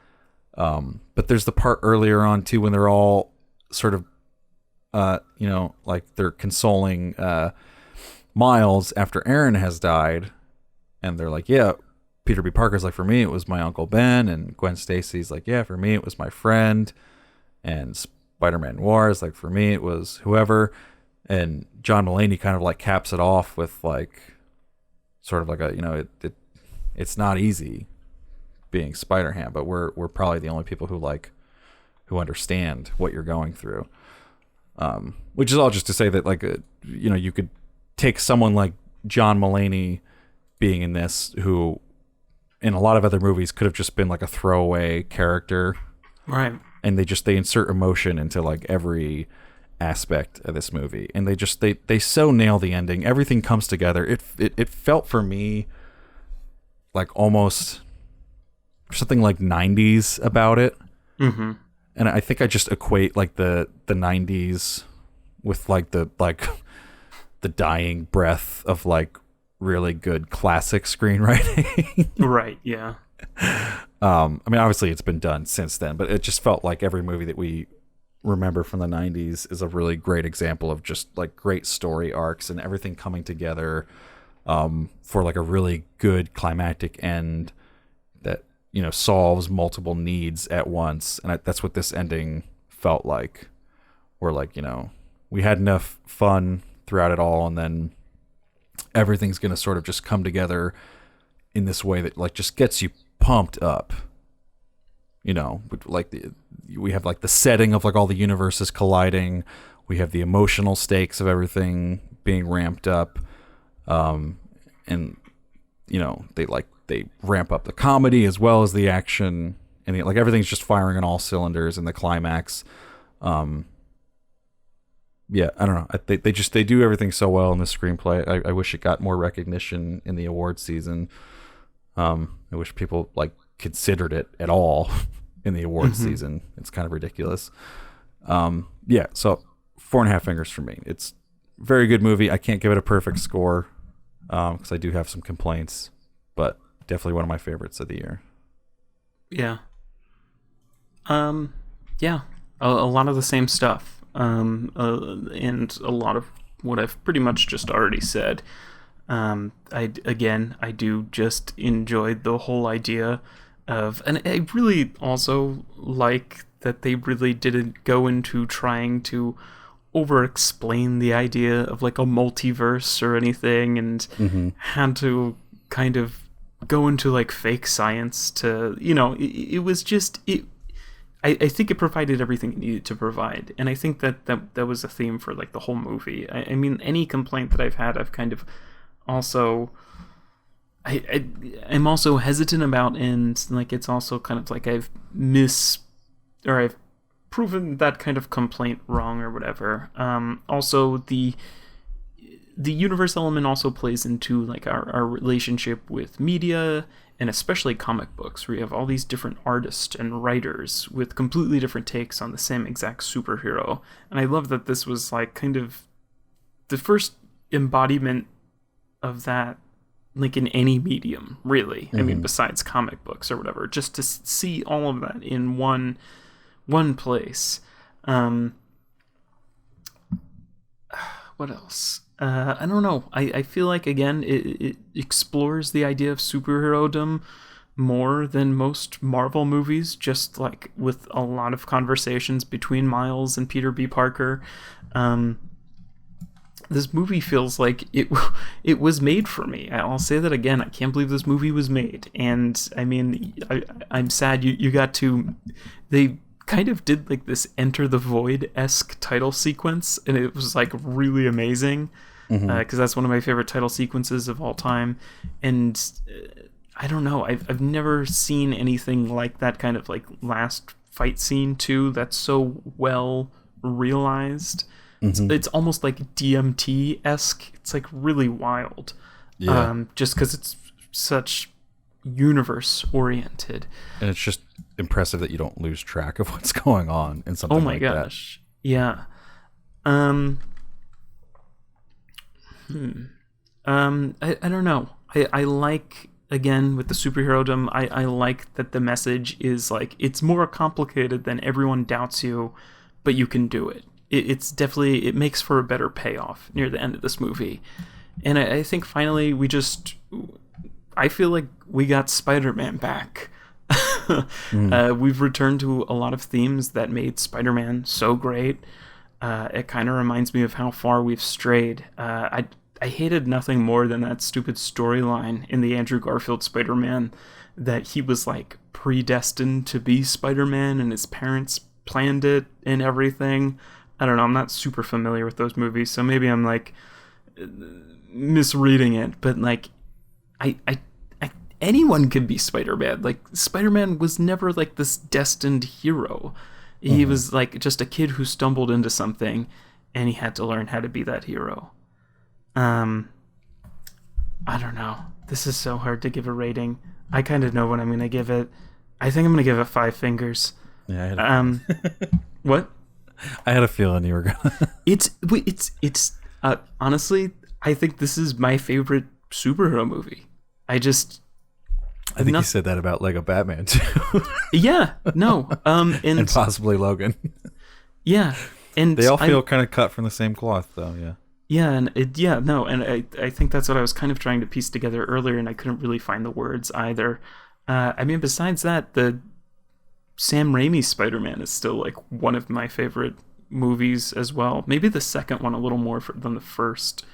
But there's the part earlier on too when they're all sort of they're consoling Miles after Aaron has died, and they're yeah, Peter B. Parker's for me it was my Uncle Ben, and Gwen Stacy's yeah, for me it was my friend, and Spider-Man Noir is for me it was whoever, and John Mulaney kind of caps it off with sort of it's not easy being Spider-Ham, but we're probably the only people who understand what you're going through. Which is all just to say that you could take someone like John Mulaney being in this, who in a lot of other movies could have just been a throwaway character, right? And they insert emotion into every aspect of this movie, and they so nail the ending. Everything comes together. It felt for me almost something 90s about it. And I think I just equate the 90s with the dying breath of really good classic screenwriting. Right, yeah. I mean, obviously it's been done since then, but it just felt like every movie that we remember from the 90s is a really great example of just great story arcs and everything coming together for a really good climactic end that solves multiple needs at once. And that's what this ending felt like, where we had enough fun throughout it all, and then everything's gonna sort of just come together in this way that just gets you pumped up. like we have like the setting of like all the universes colliding. We have the emotional stakes of everything being ramped up, and they ramp up the comedy as well as the action, and like everything's just firing on all cylinders in the climax. Yeah, I don't know. They do everything so well in the screenplay. I wish it got more recognition in the awards season. I wish people like considered it at all in the awards season. It's kind of ridiculous. Yeah, so 4.5 fingers for me. It's a very good movie. I can't give it a perfect score because I do have some complaints, but definitely one of my favorites of the year. Yeah. Yeah. A lot of the same stuff. And a lot of what I've pretty much just already said. I do just enjoy the whole idea of, and I really also like that they really didn't go into trying to over-explain the idea of like a multiverse or anything, and had to kind of go into like fake science to, it was just it. I think it provided everything it needed to provide, and I think that was a theme for like the whole movie. I mean, any complaint that I've had, I've kind of also I'm also hesitant about, and like it's also kind of like I've proven that kind of complaint wrong or whatever. Also the universe element also plays into like our relationship with media, and especially comic books, where you have all these different artists and writers with completely different takes on the same exact superhero. And I love that this was like kind of the first embodiment of that, like in any medium, really. I mean, besides comic books or whatever, just to see all of that in one place. What else? I don't know. I feel like, again, it explores the idea of superhero-dom more than most Marvel movies, just like with a lot of conversations between Miles and Peter B. Parker. This movie feels like it was made for me. I'll say that again. I can't believe this movie was made. And I mean, I'm sad you got to... They kind of did like this Enter the Void-esque title sequence, and it was like really amazing. Because that's one of my favorite title sequences of all time. And I don't know, I've never seen anything like that kind of like last fight scene too that's so well realized. It's almost like DMT-esque. It's like really wild. Yeah. Just because it's such universe oriented. And it's just impressive that you don't lose track of what's going on in something like that. Oh my gosh. Yeah. I don't know. I like, again, with the superhero-dom, I like that the message is like, it's more complicated than everyone doubts you, but you can do it. It's definitely, it makes for a better payoff near the end of this movie. And I think finally I feel like we got Spider-Man back. We've returned to a lot of themes that made Spider-Man so great. It kind of reminds me of how far we've strayed. I hated nothing more than that stupid storyline in the Andrew Garfield Spider-Man that he was like predestined to be Spider-Man and his parents planned it and everything. I don't know. I'm not super familiar with those movies, so maybe I'm like misreading it. But like, I anyone could be Spider-Man. Like, Spider-Man was never like this destined hero. He was like just a kid who stumbled into something, and he had to learn how to be that hero. I don't know. This is so hard to give a rating. I kind of know what I'm going to give it. I think I'm going to give it 5 fingers. Yeah. What? I had a feeling you were gonna. It's honestly, I think this is my favorite superhero movie. I think you said that about Lego Batman too. Yeah, no, and possibly Logan. Yeah, and they all feel kind of cut from the same cloth, though. Yeah. Yeah, and I think that's what I was kind of trying to piece together earlier, and I couldn't really find the words either. I mean, besides that, the Sam Raimi Spider-Man is still like one of my favorite movies as well. Maybe the second one a little more than the first.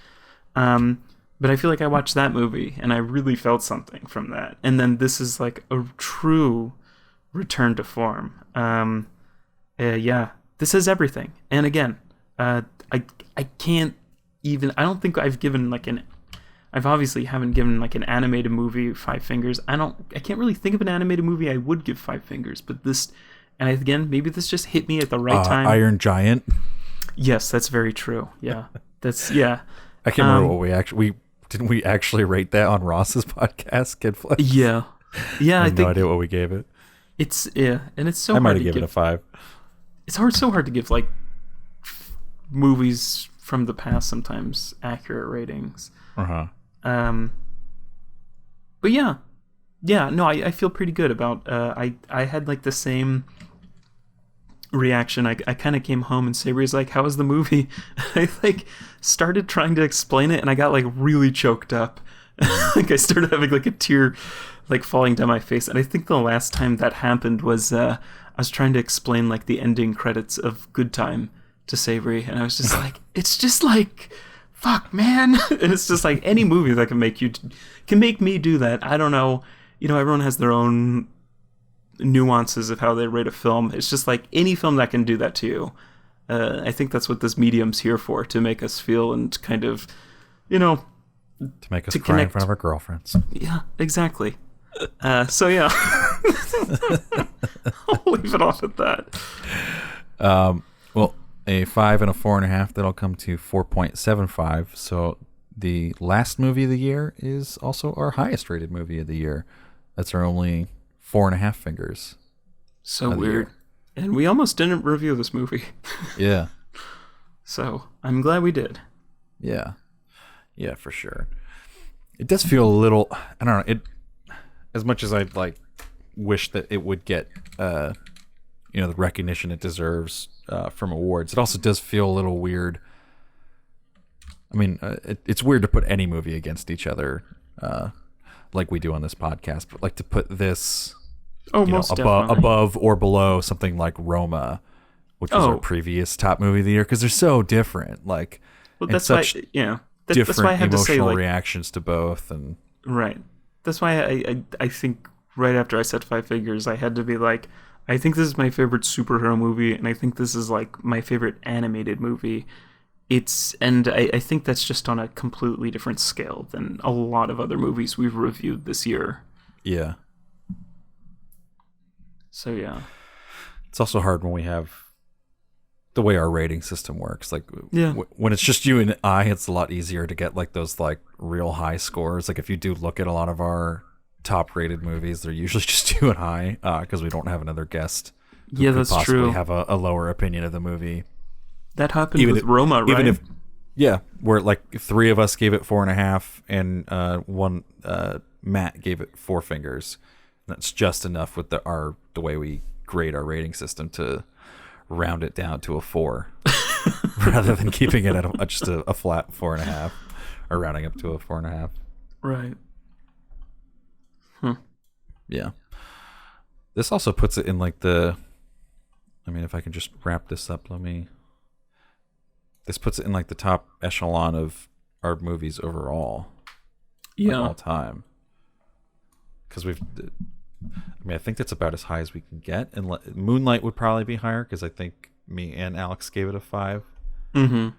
But I feel like I watched that movie and I really felt something from that. And then this is like a true return to form. Yeah, this is everything. And again, I can't even. I don't think I've given like an. I've obviously haven't given like an animated movie 5 fingers. I can't really think of an animated movie I would give 5 fingers. But this, and again, maybe this just hit me at the right time. Iron Giant. Yes, that's very true. Yeah, yeah. I can't remember what we didn't we actually rate that on Ross's podcast, Kidflix? Yeah. I have no idea what we gave it. It's and it's so I hard might to have given it a 5. It's so hard to give like movies from the past sometimes accurate ratings. But yeah, no, I feel pretty good about. I had like the same reaction. I kind of came home and Sabri's like, "How was the movie?" I like started trying to explain it, and I got like really choked up. Like I started having like a tear like falling down my face. And I think the last time that happened was I was trying to explain like the ending credits of Good Time to Savory, and I was just like, it's just like, fuck, man. And it's just like any movie that can make me do that. I don't know. You know, everyone has their own nuances of how they rate a film. It's just like any film that can do that to you. I think that's what this medium's here for, to make us feel and kind of, you know, to make us to cry connect. in front of our girlfriends. Yeah, exactly. So yeah, I'll leave it off at that. Well, a 5 and a 4.5. That'll come to 4.75. So the last movie of the year is also our highest rated movie of the year. That's our only 4.5 fingers. So weird. And we almost didn't review this movie. Yeah. So I'm glad we did. Yeah. Yeah, for sure. It does feel a little, I don't know, it, as much as I'd like wish that it would get the recognition it deserves from awards, it also does feel a little weird. I mean, it's weird to put any movie against each other like we do on this podcast, but like to put this above or below something like Roma, which was our previous top movie of the year, because they're so different. Like, well, that's such why, different that's why I had emotional to say, like, reactions to both, and right. That's why I think right after I said 5 figures, I had to be like, I think this is my favorite superhero movie, and I think this is like my favorite animated movie. I think that's just on a completely different scale than a lot of other movies we've reviewed this year. Yeah. So yeah. It's also hard when we have the way our rating system works. Like, when it's just you and I, it's a lot easier to get like those like real high scores. Like if you do look at a lot of our top rated movies, they're usually just you and I, because we don't have another guest who could that's possibly true. have a lower opinion of the movie. That happened with Roma, right? Even if, where like 3 of us gave it 4.5, and one Matt gave it 4 fingers. That's just enough with the way we grade our rating system to round it down to a 4, rather than keeping it at just a flat 4.5, or rounding up to a 4.5. Right. Yeah. This also puts it in like if I can just wrap this up, this puts it in like the top echelon of our movies overall. Yeah. All time. Because I think that's about as high as we can get. And Moonlight would probably be higher, because I think me and Alex gave it a 5. Mm-hmm. Give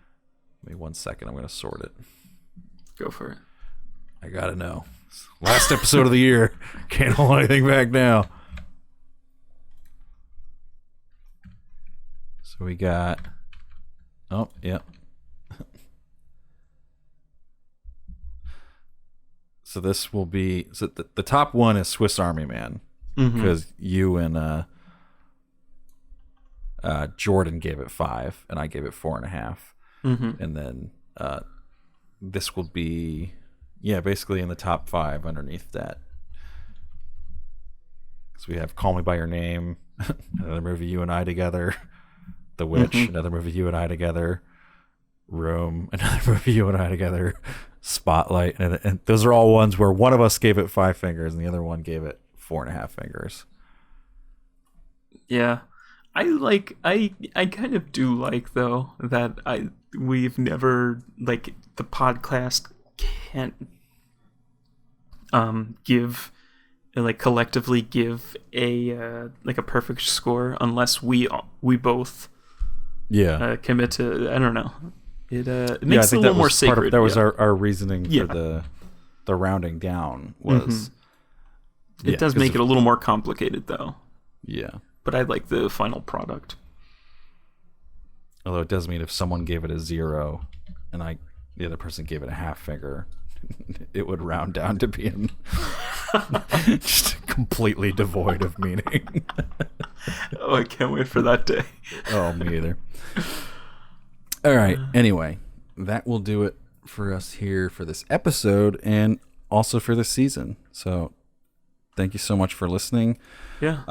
me 1 second. I'm going to sort it. Go for it. I got to know. Last episode of the year. Can't hold anything back now. So we got... Oh, yeah. So this will be... So the top one is Swiss Army Man. Because you and Jordan gave it 5, and I gave it 4.5. And then this will be... Yeah, basically in the top 5 underneath that. So we have Call Me By Your Name, another movie you and I together. The Witch, another movie you and I together. Room, another movie you and I together. Spotlight, and those are all ones where one of us gave it 5 fingers and the other one gave it 4.5 fingers. Yeah, I kind of do like, though, that we've never, like, the podcast can't give like collectively give a like a perfect score unless we both commit to. I don't know. It makes it a little more sacred. That was our reasoning for the rounding down was. It does make it a little more complicated though. Yeah. But I like the final product. Although it does mean if someone gave it a 0 and the other person gave it a half finger, it would round down to being just completely devoid of meaning. Oh, I can't wait for that day. Oh, me either. All right. Anyway, that will do it for us here for this episode and also for this season. So thank you so much for listening. Yeah.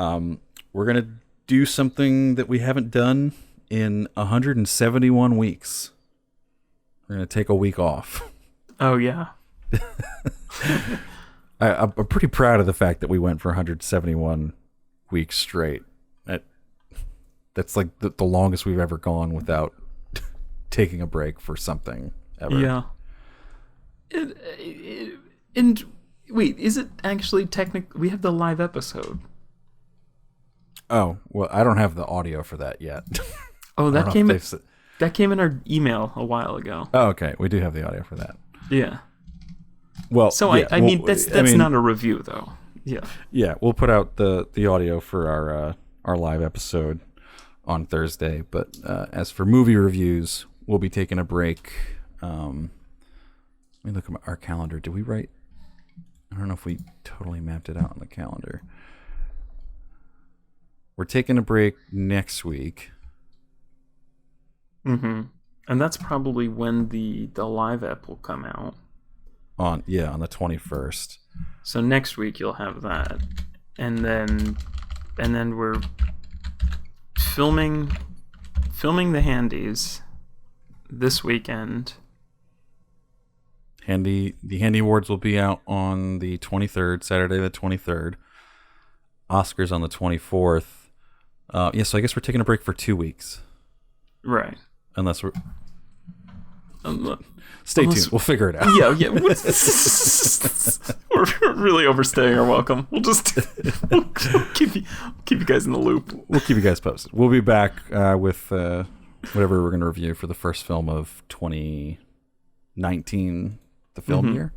We're going to do something that we haven't done in 171 weeks. We're going to take a week off. Oh, yeah. I'm pretty proud of the fact that we went for 171 weeks straight. That's like the longest we've ever gone without taking a break for something ever. Yeah. And wait, is it actually we have the live episode. Oh, well, I don't have the audio for that yet. Oh, that came in our email a while ago. Oh, okay. We do have the audio for that. Yeah. Well, so yeah, I mean that's not a review though. Yeah. Yeah, we'll put out the audio for our live episode on Thursday, but as for movie reviews, we'll be taking a break. Let me look at our calendar. Did we write? I don't know if we totally mapped it out on the calendar. We're taking a break next week. Mm-hmm. And that's probably when the live app will come out. On the 21st. So next week you'll have that. And then we're filming the Handies this weekend. The Handy Awards will be out on the 23rd, Saturday the 23rd. Oscars on the 24th. So I guess we're taking a break for 2 weeks. Right. Unless we're... Stay tuned. We'll figure it out. Yeah. We're really overstaying our welcome. We'll just keep you guys in the loop. We'll keep you guys posted. We'll be back with whatever we're going to review for the first film of 2019, the film year.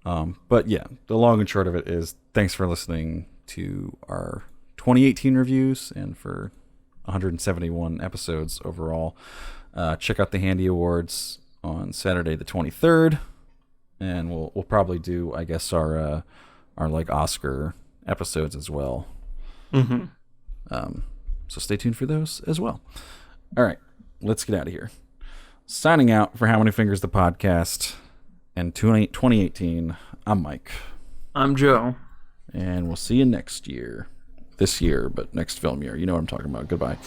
But yeah, the long and short of it is thanks for listening to our 2018 reviews and for 171 episodes overall. Check out the Handy Awards on Saturday the 23rd, and we'll probably do, I guess, our like Oscar episodes as well. Mm-hmm. So stay tuned for those as well. All right, let's get out of here. Signing out for How Many Fingers the podcast and 2018. I'm Mike. I'm Joe. And we'll see you next year. This year, but next film year. You know what I'm talking about. Goodbye.